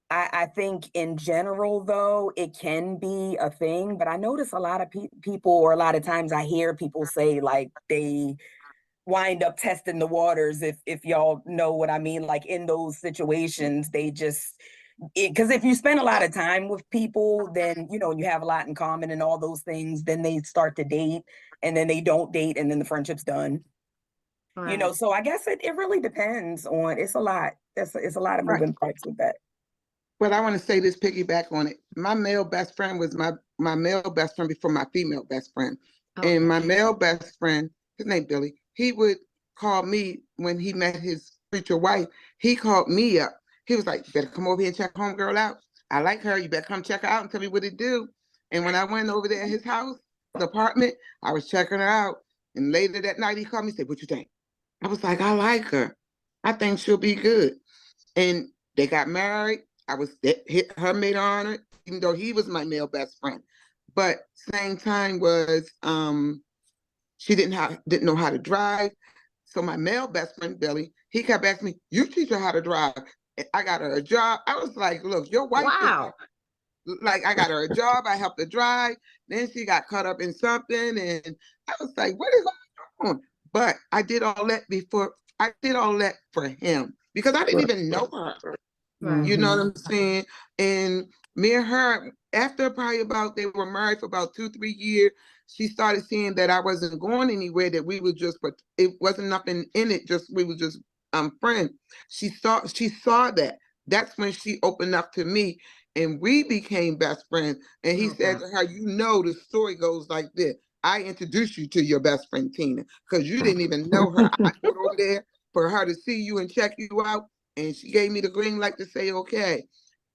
I think in general, though, it can be a thing. But I notice a lot of people, or a lot of times I hear people say like they wind up testing the waters, if y'all know what I mean. Like in those situations, they just, because if you spend a lot of time with people, then you have a lot in common and all those things, then they start to date, and then they don't date, and then the friendship's done. Right. So I guess it really depends on, it's a lot. It's a lot of Right. moving parts with that. But I want to say this, piggyback on it. My male best friend was my male best friend before my female best friend. Oh, And my male best friend, his name Billy, he would call me when he met his future wife. He called me up. He was like, "You better come over here and check homegirl out. I like her. You better come check her out and tell me what it do." And when I went over there at his house, the apartment, I was checking her out. And later that night, he called me and said, "What you think?" I was like, "I like her. I think she'll be good." And they got married. I was her maid of honor, even though he was my male best friend. But same time was she didn't know how to drive. So my male best friend Billy, he kept asking me, "You teach her how to drive." I got her a job. I was like, "Look, your wife is Wow. like, I got her a job. I helped her drive. Then she got caught up in something, and I was like, what is going on?" But I did all that before. I did all that for him because I didn't even know her. Right. You know what I'm saying? And me and her, after probably they were married for about 2-3 years, she started seeing that I wasn't going anywhere, that we were just, but it wasn't nothing in it, just we were just friends. She saw that. That's when she opened up to me and we became best friends. And he said to her, "You know, the story goes like this. I introduced you to your best friend Tina because you didn't even know her. I went over there for her to see you and check you out. And she gave me the green light to say, okay."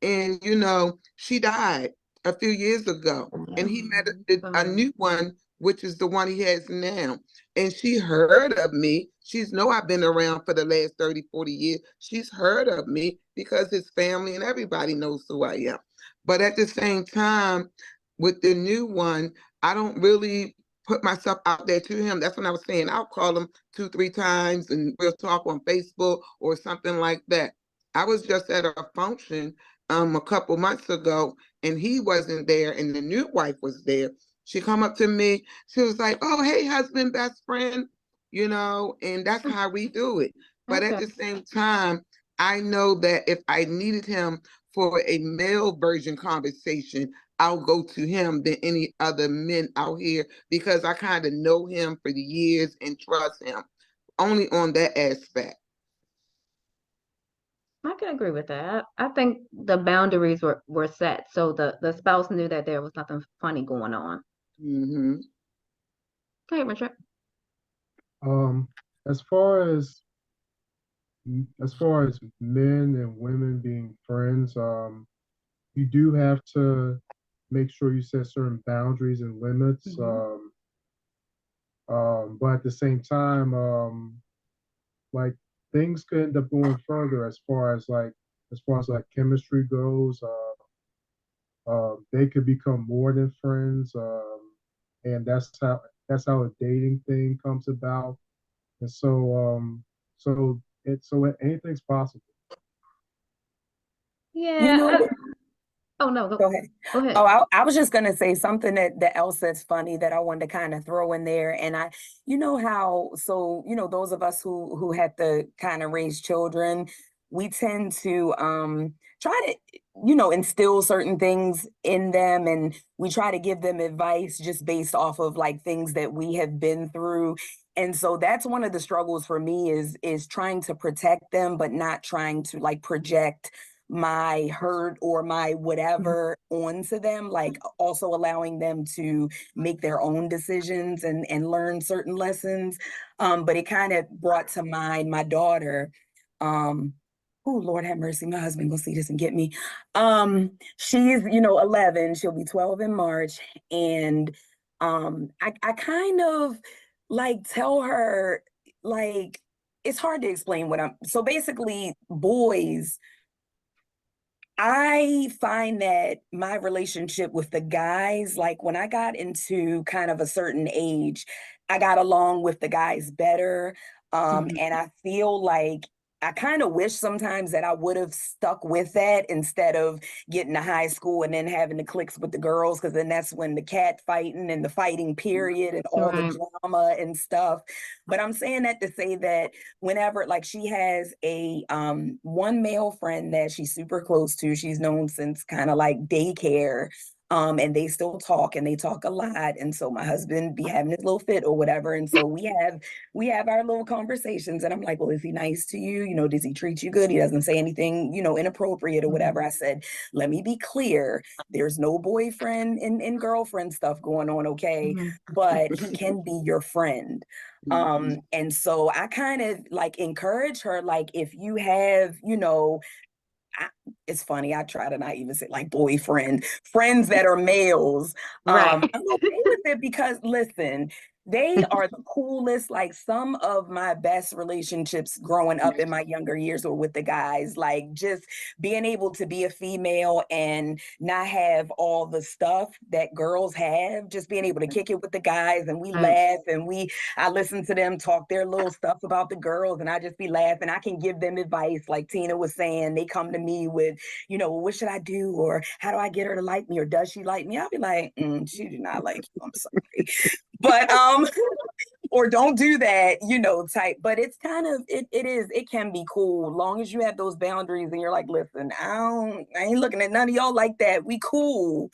And, you know, she died a few years ago. And he met a new one, which is the one he has now. And she heard of me. She's know I've been around for the last 30, 40 years. She's heard of me because his family and everybody knows who I am. But at the same time, with the new one, I don't really put myself out there to him. That's what I was saying. I'll call him 2-3 times and we'll talk on Facebook or something like that. I was just at a function a couple months ago and he wasn't there and the new wife was there. She come up to me. She was like, "Oh, hey, husband, best friend," you know, and that's how we do it. But at Okay. the same time, I know that if I needed him for a male version conversation, I'll go to him than any other men out here because I kind of know him for the years and trust him only on that aspect. I can agree with that. I think the boundaries were set so the spouse knew that there was nothing funny going on. Mm-hmm. Okay, Richard. Um, as far as as far as men and women being friends, you do have to make sure you set certain boundaries and limits. But at the same time, like things could end up going further as far as like chemistry goes. They could become more than friends, and that's how a dating thing comes about. And so anything's possible. You Yeah. know, Oh no, go ahead. go ahead. Oh, I was just gonna say something that else that's funny that I wanted to kind of throw in there. And you know how, so, you know, those of us who had to kind of raise children, we tend to try to, you know, instill certain things in them, and we try to give them advice just based off of like things that we have been through. And so that's one of the struggles for me is trying to protect them, but not trying to like project my hurt or my whatever onto them, like also allowing them to make their own decisions and learn certain lessons. But it kind of brought to mind my daughter. Oh, Lord have mercy, my husband will see this and get me. She's, you know, 11, she'll be 12 in March. And I kind of like tell her, like, it's hard to explain what so basically boys, I find that my relationship with the guys, like when I got into kind of a certain age, I got along with the guys better. And I feel like I kind of wish sometimes that I would have stuck with that instead of getting to high school and then having the cliques with the girls, because then that's when the cat fighting and the fighting period and all Right. the drama and stuff. But I'm saying that to say that whenever, like, she has a one male friend that she's super close to, she's known since kind of like daycare. And they still talk, and they talk a lot. And so my husband be having his little fit or whatever. And so we have our little conversations, and I'm like, well, is he nice to you? You know, does he treat you good? He doesn't say anything, you know, inappropriate or whatever. I said, let me be clear. There's no boyfriend and girlfriend stuff going on, okay? Mhm. But he can be your friend. Mhm. And so I kind of like encourage her, like, if you have, you know, it's funny, I try to not even say like boyfriend, friends that are males. Right. I'm okay with it because listen, they are the coolest. Like some of my best relationships growing up in my younger years were with the guys, like just being able to be a female and not have all the stuff that girls have, just being able to kick it with the guys and we Right. laugh and I listen to them talk their little stuff about the girls and I just be laughing. I can give them advice, like Tina was saying. They come to me with, you know, what should I do? Or how do I get her to like me? Or does she like me? I'll be like, she do not like you. I'm sorry. But or don't do that, you know, type. But it's kind of it can be cool long as you have those boundaries and you're like, listen, I ain't looking at none of y'all like that. We cool.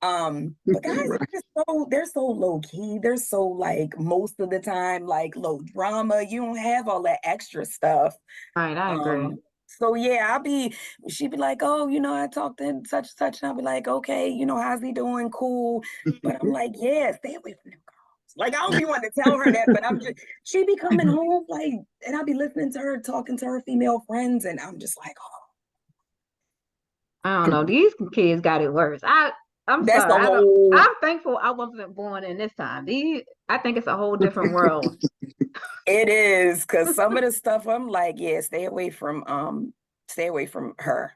But guys are Right. just they're so low key. They're so like most of the time, like low drama. You don't have all that extra stuff. Right. I agree. So yeah, she'd be like, oh, you know, I talked to such and such, and I'll be like, okay, you know, how's he doing? Cool. But I'm like, yeah, stay away from them girls. Like I don't be wanting to tell her that, but she be coming home like, and I'll be listening to her talking to her female friends, and I'm just like, oh, I don't know. These kids got it worse. I'm that's sorry. the whole. I'm thankful I wasn't born in this time. I think it's a whole different world. It is because some of the stuff I'm like, yeah, stay away from her.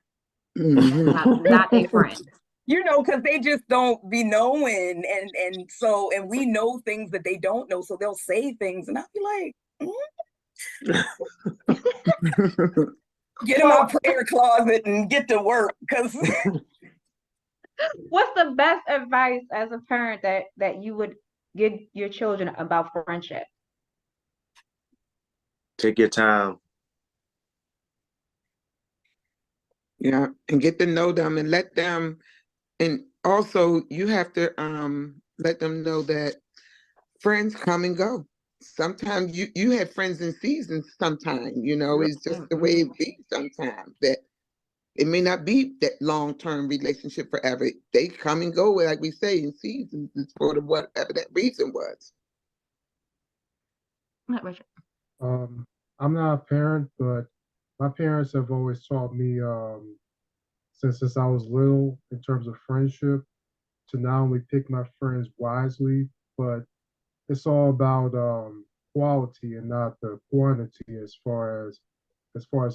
Not a friend. You know, because they just don't be knowing, and we know things that they don't know, so they'll say things, and I'll be like, get in my prayer closet and get to work, because What's the best advice as a parent that you would give your children about friendship? Take your time. Yeah, and get to know them and let them, and also you have to let them know that friends come and go. Sometimes you have friends in seasons. Sometimes you know it's just the way it be. Sometimes that it may not be that long-term relationship forever. They come and go, like we say, in seasons. It's for whatever that reason was. Not Richard. I'm not a parent, but my parents have always taught me, since I was little, in terms of friendship, to not only pick my friends wisely, but it's all about quality and not the quantity, as far as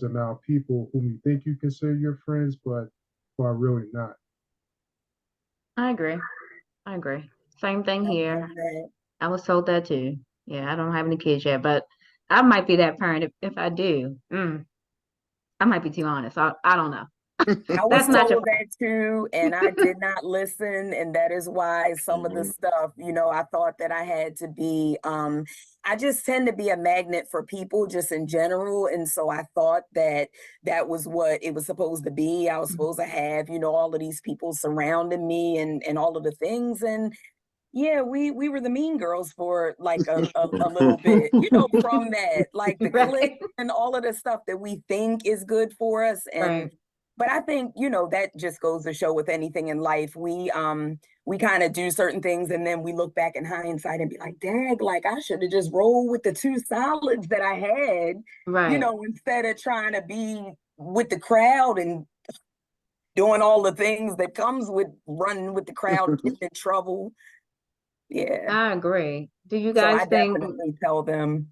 the amount of people whom you think you consider your friends, but who are really not. I agree. I agree. Same thing I love here. that. I was told that too. Yeah, I don't have any kids yet, but I might be that parent if I do. I might be too honest. I don't know. I was That's not your told that too, and I did not listen, and that is why some of the stuff, you know, I thought that I had to be. I just tend to be a magnet for people, just in general, and so I thought that that was what it was supposed to be. I was supposed to have, you know, all of these people surrounding me, and all of the things, and yeah, we were the mean girls for like a little bit, you know, from that, like the click right. and all of the stuff that we think is good for us. And Right. but I think, you know, that just goes to show with anything in life, we kind of do certain things and then we look back in hindsight and be like, dang, like I should have just rolled with the two solids that I had, you Right. know, instead of trying to be with the crowd and doing all the things that comes with running with the crowd, getting in trouble. Yeah. I agree. Do you So I guys think? definitely tell them,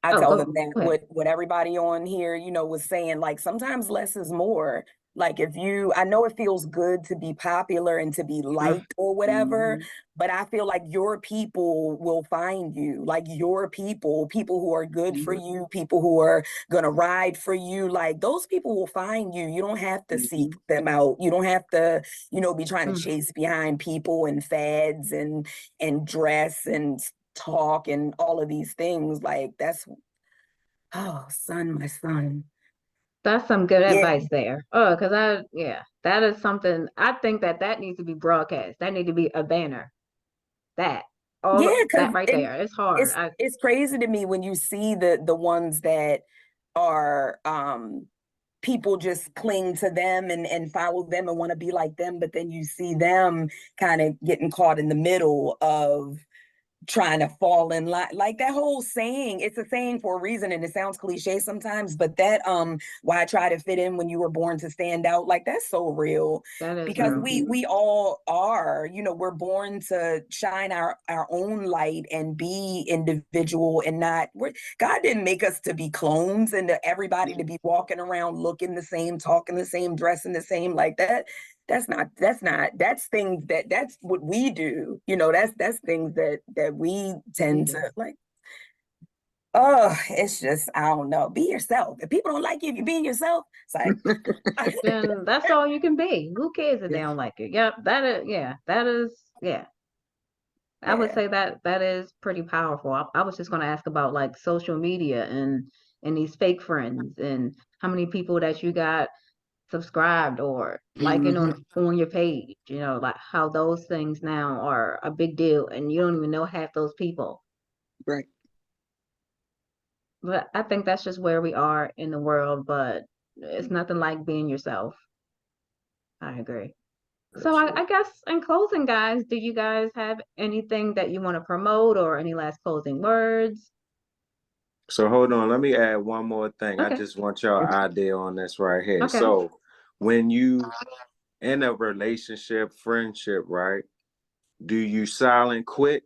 I Oh, tell them that go ahead. what everybody on here, you know, was saying, like sometimes less is more. Like if I know it feels good to be popular and to be liked or whatever, but I feel like your people will find you, like your people who are good for you, people who are gonna ride for you, like those people will find you. You don't have to seek them out. You don't have to, you know, be trying to Mm. chase behind people and fads and dress and talk and all of these things. Like that's, oh, son, my son. That's some good Yeah, advice there. Oh, because yeah, that is something I think that needs to be broadcast. That need to be a banner. That all yeah, because that right there. It's hard. it's crazy to me when you see the ones that are people just cling to them and follow them and want to be like them, but then you see them kind of getting caught in the middle of trying to fall in line. Like that whole saying, it's a saying for a reason and it sounds cliche sometimes, but that why I try to fit in when you were born to stand out, like that's so real. That is Because real. Mhm. we all are, we're born to shine our own light and be individual and not God didn't make us to be clones and to everybody to be walking around looking the same, talking the same, dressing the same, like that. That's things that's what we do, that's things that we tend to like. Oh, it's just, I don't know, be yourself. If people don't like you, if you're being yourself, it's like Then that's all you can be. Who cares if they Yeah. don't like you? Yep, that is yeah. I would yeah. say that is pretty powerful. I was just gonna ask about like social media and these fake friends and how many people that you got subscribed or liking Mhm. on your page, like how those things now are a big deal and you don't even know half those people. Right. But I think that's just where we are in the world, but it's nothing like being yourself. I agree. So I guess in closing, guys, do you guys have anything that you want to promote or any last closing words? So hold on, let me add one more thing. I Okay, just want your idea on this right here. okay. So when you in a relationship, friendship, right? Do you silent quit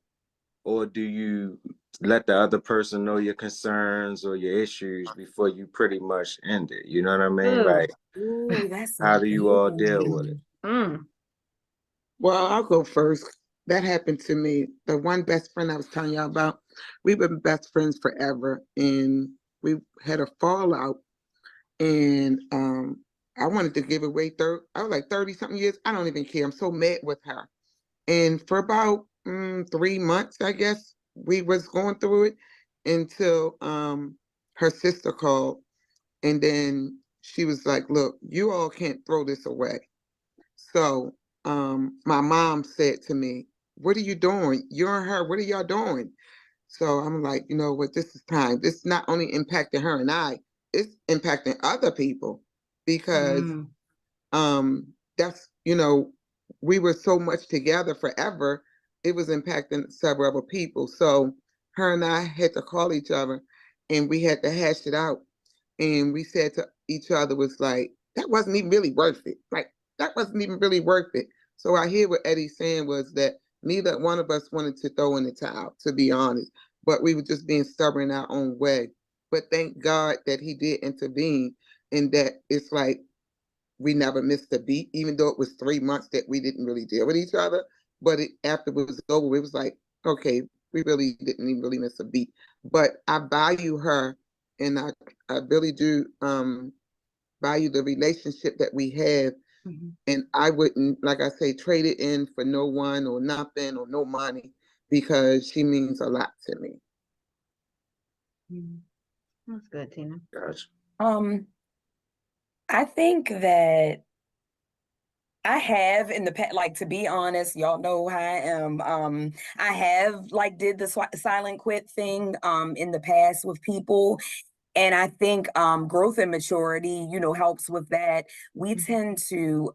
or do you let the other person know your concerns or your issues before you pretty much end it? You know what I mean? Ooh, Like, Ooh, that's a how do you good all deal with it? one. mm, Well, I'll go first. That happened to me. The one best friend I was telling y'all about, we've been best friends forever, and we had a fallout. And I wanted to give away I was like 30 something years. I don't even care. I'm so mad with her. And for about 3 months, I guess we was going through it until her sister called, and then she was like, "Look, you all can't throw this away." So my mom said to me, "What are you doing? You and her, what are y'all doing?" So I'm like, you know what, this is time. This is not only impacting her and I, it's impacting other people because mm, that's, we were so much together forever, it was impacting several other people. So her and I had to call each other and we had to hash it out. And we said to each other was like, that wasn't even really worth it. Like that wasn't even really worth it. So I hear what Eddie's saying was that neither one of us wanted to throw in the towel, to be honest, but we were just being stubborn in our own way. But thank God that he did intervene and that it's like we never missed a beat, even though it was 3 months that we didn't really deal with each other. But after it was over, it was like, okay, we really didn't even really miss a beat. But I value her, and I really do value the relationship that we have. mhm, And I wouldn't, like I say, trade it in for no one or nothing or no money because she means a lot to me. mm. That's good, Tina. Gotcha. Um, I think that I have in the past, like to be honest, y'all know how I am. I have like did the silent quit thing in the past with people, and I think growth and maturity, helps with that. We Mhm, tend to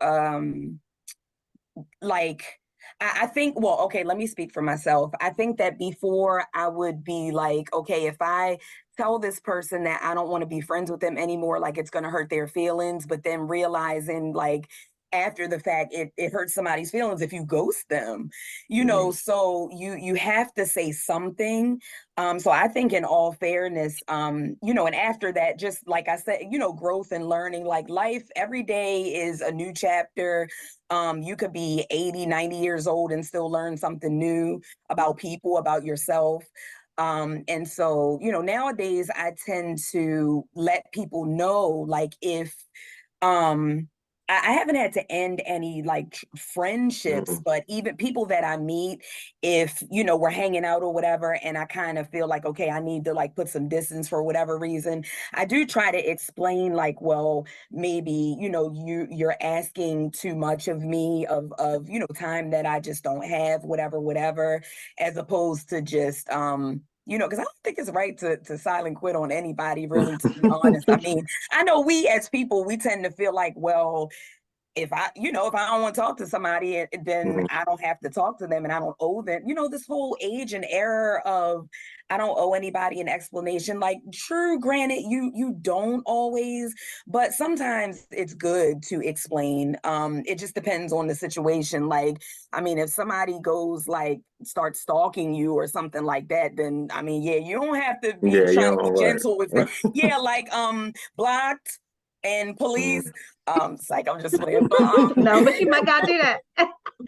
like I think, well, okay, let me speak for myself. I think that before I would be like, okay, if I tell this person that I don't want to be friends with them anymore, like it's going to hurt their feelings, but then realizing like after the fact it hurts somebody's feelings if you ghost them, Mhm. so you have to say something. So I think in all fairness, and after that, just like I said, growth and learning, like life every day is a new chapter. You could be 80, 90 years old and still learn something new about people, about yourself. And so, nowadays I tend to let people know, like if um I haven't had to end any like friendships, Mhm. but even people that I meet, if we're hanging out or whatever, and I kind of feel like, okay, I need to like put some distance for whatever reason, I do try to explain like, well, maybe you're asking too much of me of time that I just don't have, whatever, as opposed to just because I don't think it's right to silent quit on anybody, really, to be honest. I mean, I know we as people, we tend to feel like, well, if I don't want to talk to somebody, then Mhm. I don't have to talk to them and I don't owe them, this whole age and era of I don't owe anybody an explanation. Like, true, granted, you don't always, but sometimes it's good to explain. It just depends on the situation. Like, I mean, if somebody goes like start stalking you or something like that, then I mean, yeah, you don't have to be Yeah, trying to you're be all right. gentle with it. Yeah, like blocked and police. Mhm. It's like I'm just playing, but No, but you might gotta do that.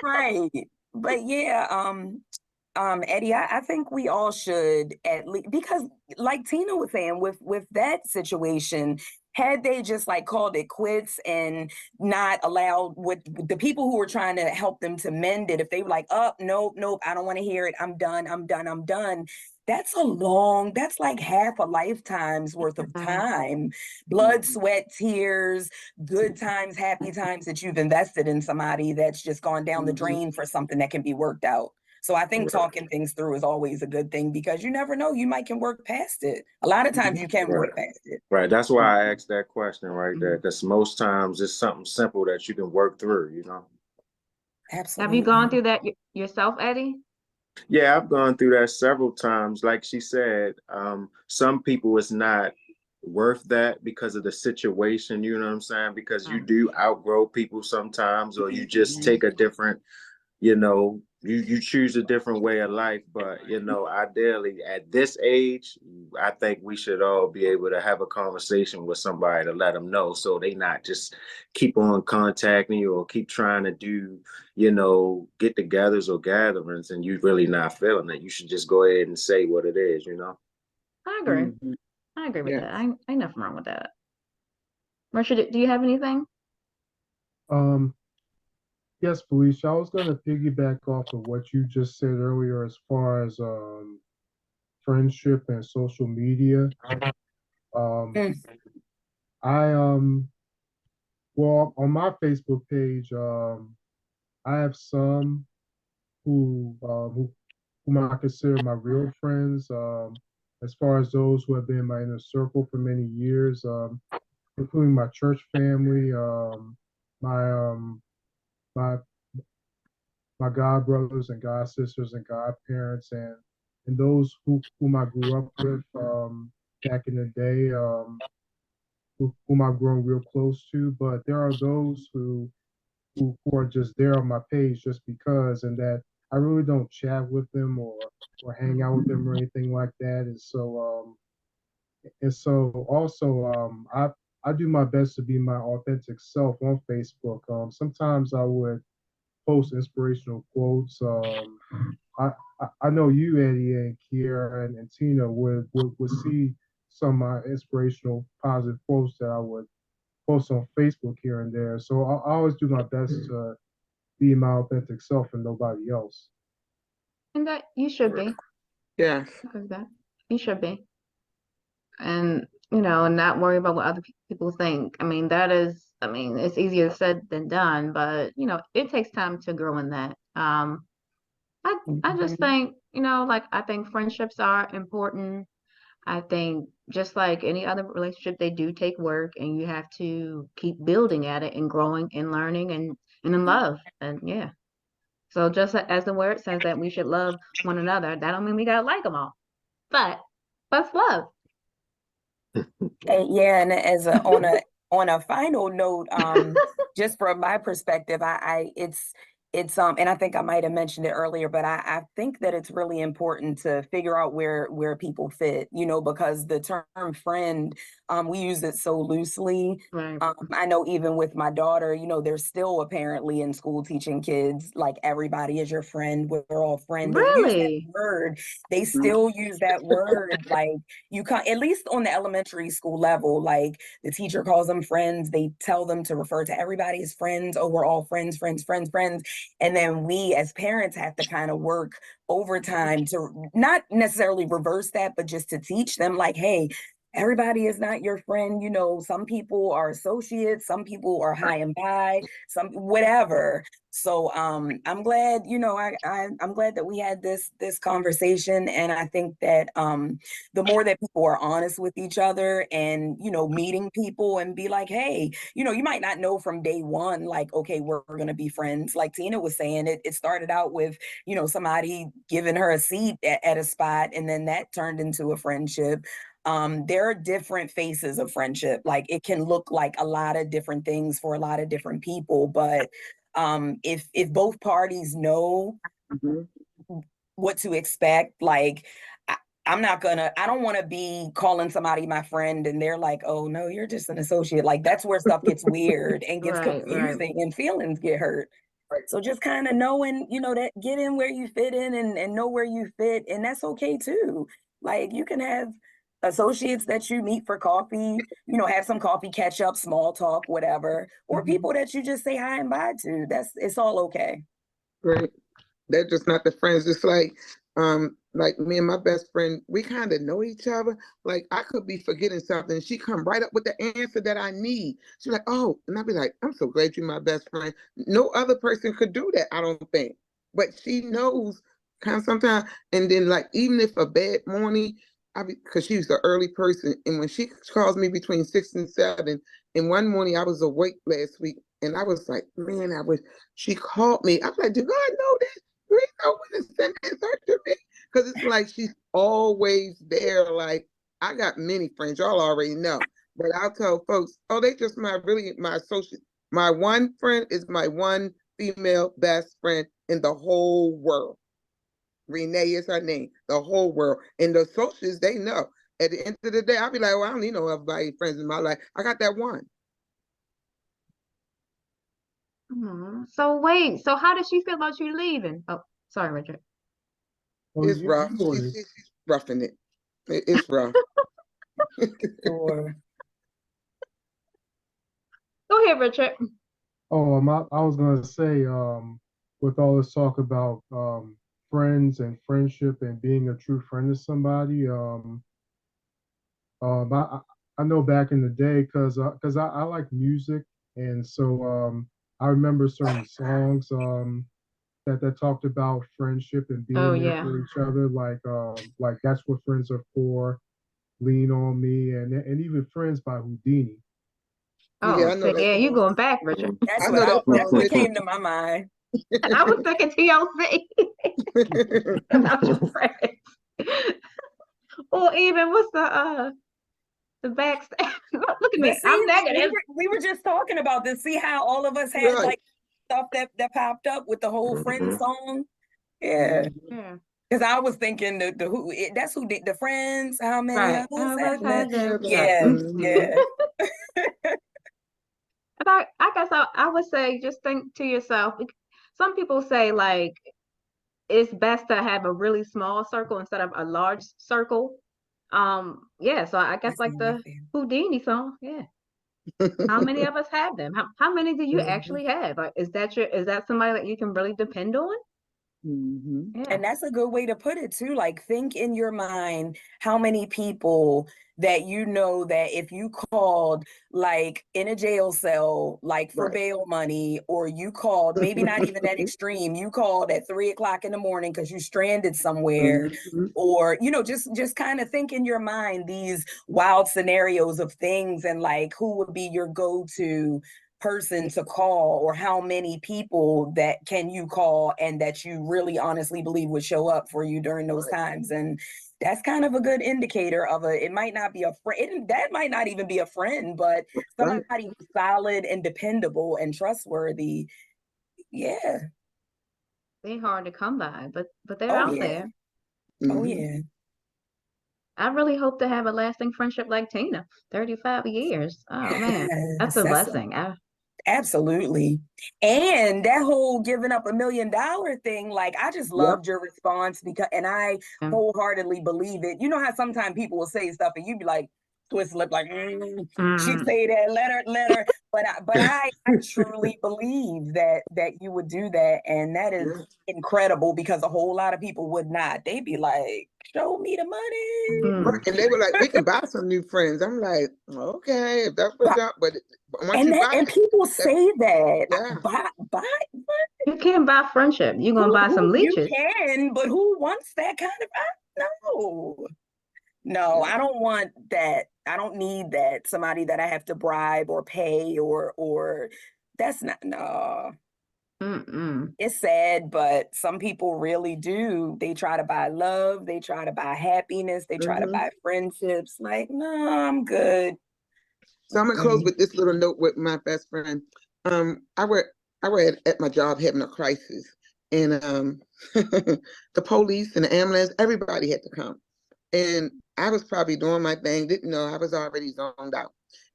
right. But yeah, Eddie, I think we all should at least, because like Tina was saying, with that situation, had they just like called it quits and not allowed what the people who were trying to help them to mend it, if they were like, oh, nope, I don't want to hear it, I'm done. That's like half a lifetime's worth of time, blood, sweat, tears, good times, happy times that you've invested in somebody that's just gone down the drain for something that can be worked out. So I think Right. talking things through is always a good thing, because you never know, you might can work past it. A lot of times you can Right. work past it. Right. That's why I asked that question right there, because most times it's something simple that you can work through, you know? Have you gone Absolutely. through that yourself, Eddie? Yeah, I've gone through that several times. Like she said, some people it's not worth that because of the situation, you know what I'm saying? Because you do outgrow people sometimes, or you just take a different, you choose a different way of life. But ideally at this age, I think we should all be able to have a conversation with somebody to let them know, so they not just keep on contacting you or keep trying to do get-togethers or gatherings, and you really not feeling it. You should just go ahead and say what it is. I agree. Mhm. I agree with Yes. that. Ain't nothing wrong with that. Marsha, do you have anything? Um, yes, Felicia, I was going to piggyback off of what you just said earlier as far as friendship and social media. Um, Mm. I well, on my Facebook page, I have some whom I consider my real friends. As far as those who have been in my inner circle for many years, including my church family, my my my god brothers and god sisters and godparents, and those whom I grew up with back in the day, whom I've grown real close to. But there are those who are just there on my page just because, and that I really don't chat with them or hang out with them or anything like that. And so also I do my best to be my authentic self on Facebook. Sometimes I would post inspirational quotes. I know you, Eddie, and Kiera, and Tina would see some of my inspirational positive quotes that I would post on Facebook here and there. So I always do my best to be my authentic self and nobody else. And that you should be. Yes. Because that you should be. And not worry about what other people think. I mean, it's easier said than done, but it takes time to grow in that. I just Mhm. think, like I think friendships are important. I think just like any other relationship, they do take work, and you have to keep building at it and growing and learning and in love. And yeah. So just as the word says that we should love one another, that don't mean we gotta like them all, but that's love. And yeah, and as a on a final note, just from my perspective, I it's and I think I might have mentioned it earlier, but I think that it's really important to figure out where people fit, because the term friend, we use it so loosely. Right. I know even with my daughter, they're still apparently in school teaching kids like everybody is your friend, we're all friend. They use that Really? word. They still use that word like you can, at least on the elementary school level, like the teacher calls them friends. They tell them to refer to everybody as friends. Oh, we're all friends, friends, friends, friends. And then we as parents have to kind of work overtime to not necessarily reverse that, but just to teach them like, hey, everybody is not your friend. Some people are associates, some people are high and by, some whatever. So I'm glad, I'm glad that we had this conversation. And I think that the more that people are honest with each other and, meeting people and be like, hey, you might not know from day one, like, okay, we're gonna be friends. Like Tina was saying, it started out with, somebody giving her a seat at a spot, and then that turned into a friendship. There are different faces of friendship. Like it can look like a lot of different things for a lot of different people, but if both parties know Mhm. what to expect, like I don't want to be calling somebody my friend and they're like, oh no, you're just an associate. Like that's where stuff gets weird and gets Right, right. confusing and feelings get hurt. So just kind of knowing, that get in where you fit in and know where you fit. And that's okay too. Like you can have associates that you meet for coffee, have some coffee, catch up, small talk, whatever, or people that you just say hi and bye to. It's all okay. Right. They're just not the friends. It's like me and my best friend, we kind of know each other. Like I could be forgetting something. She come right up with the answer that I need. She's like, oh, and I'll be like, I'm so glad you're my best friend. No other person could do that, I don't think. But she knows kind of sometimes. And then like even if a bad morning, because she's the early person, and when she calls me between 6 and 7, and one morning I was awake last week, and I was like, man, I wish she called me. I'm like, do God know this? Do he know when to send this her to me? Because it's like she's always there. Like I got many friends, y'all already know. But I'll tell folks, oh, they just my associate. My one friend is my one female best friend in the whole world. Renee is her name, the whole world. And the associates, they know. At the end of the day, I'll be like, well, I don't need no everybody friends in my life. I got that one. So wait, so how did she feel about you leaving? Oh, sorry, Richard. Oh, It's rough. you go ahead. She's roughing it. It's rough. Sure. Go ahead, Richard. Oh, I was gonna say, with all this talk about friends and friendship and being a true friend to somebody, I know back in the day, cause I like music, and so I remember certain songs that talked about friendship and Oh being there yeah. for each other, like that's what friends are for, Lean on Me, and even Friends by Houdini. Yeah, Oh, I so know that yeah, you song. going back, Richard. That's I what know that that's song, what Richard. came to my mind. I was thinking TLC about your friends. Or even what's the backstage? Look at But me. see, I'm negative. we were just talking about this. See how all of us had Right. like stuff that popped up with the whole friend Mhm. song? Yeah. Yeah. Because I was thinking the who that's who did the friends. How many Right. of us I was have met? having. Yeah, Mhm. yeah. And I guess I would say just think to yourself. Some people say like it's best to have a really small circle instead of a large circle. Yeah, so I guess That's like how I the feel. Houdini song. Yeah. How many of us have them? How many do you Mhm. actually have? Like, is that somebody that you can really depend on? Mhm. Yeah. And that's a good way to put it too. Like think in your mind how many people that that if you called like in a jail cell, like for Right. bail money, or you called maybe not even that extreme, you called at 3 o'clock in the morning because you stranded somewhere, Mhm. or just kind of think in your mind these wild scenarios of things and like who would be your go-to person to call, or how many people that can you call and that you really honestly believe would show up for you during those times. And that's kind of a good indicator of it might not be a friend, that might not even be a friend, but Right. somebody who's solid and dependable and trustworthy. Yeah. They hard to come by, but they're Oh out yeah. there. Oh Mhm. yeah. I really hope to have a lasting friendship like Tina, 35 years. Oh man, that's Yes, a that's blessing. absolutely. And that whole giving up $1 million thing, like I just Yep. loved your response because, and I Yeah. wholeheartedly believe it. You know how sometimes people will say stuff and you be like, twist lip, like, she Mhm. say that, let her. But I truly believe that you would do that, and that is Yeah. incredible because a whole lot of people would not. They'd be like, show me the money. Mm. And they were like, we can buy some new friends. I'm like, okay, if that's what y'all, but once you buy And it, people say that, yeah. buy. You can't buy friendship. You're gonna buy some You leeches. can, but who wants that kind of? No, Yeah. I don't want that. I don't need that. Somebody that I have to bribe or pay or that's not, no. Mm-mm. It's sad, but some people really do. They try to buy love, they try to buy happiness, they try to Mhm. buy friendships. Like, no, I'm good. So I'm gonna close with this little note with my best friend. I were at my job having a crisis, and the police and the ambulance, everybody had to come. And I was probably doing my thing, didn't know I was already zoned out.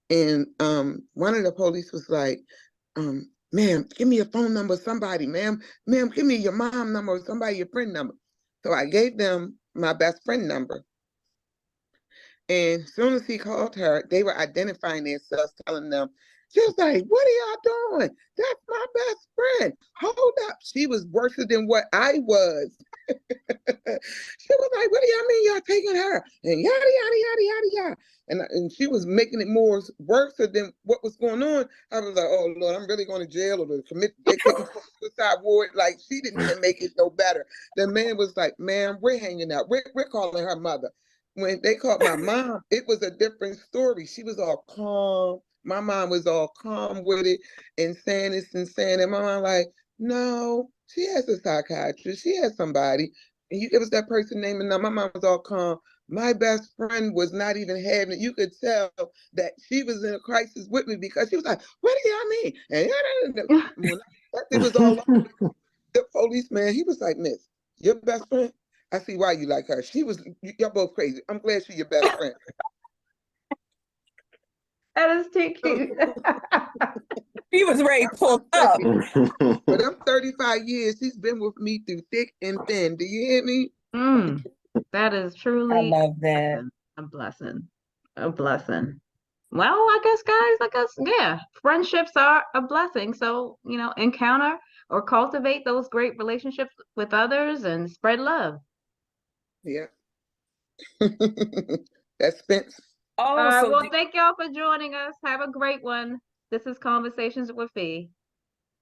And one of the police was like, ma'am, give me your phone number, somebody, ma'am, give me your mom number or somebody, your friend number. So I gave them my best friend number. And as soon as he called her, they were identifying themselves, telling them, she was like, what are y'all doing? That's my best friend. Hold up. She was worse than what I was. She was like, what do y'all mean y'all taking her? And yada, yada, yada, yada, yada. And she was making it more worse than what was going on. I was like, oh, Lord, I'm really going to jail or to commit, they take me to a suicide ward. Like, she didn't even make it no better. The man was like, ma'am, we're hanging out. We're calling her mother. When they called my mom, it was a different story. She was all calm. My mom was all calm with it and saying this and saying that. My mom like, no, she has a psychiatrist. She has somebody. And it was that person naming them. My mom was all calm. My best friend was not even having it. You could tell that she was in a crisis with me because she was like, what do y'all mean? And when it was all over, the policeman, he was like, miss, your best friend? I see why you like her. You're both crazy. I'm glad she's your best friend. That is too cute. He was ready to pull up. But I'm 35 years. She's been with me through thick and thin. Do you hear me? Mm. That is I truly love that. a blessing. A blessing. Well, I guess, yeah, friendships are a blessing. So, encounter or cultivate those great relationships with others and spread love. Yeah. That's Spence. All Oh, right, so well, thank y'all for joining us. Have a great one. This is Conversations with Fee.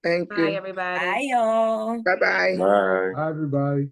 Thank Bye, you. everybody. bye, y'all. Bye-bye. Bye. Hi, everybody.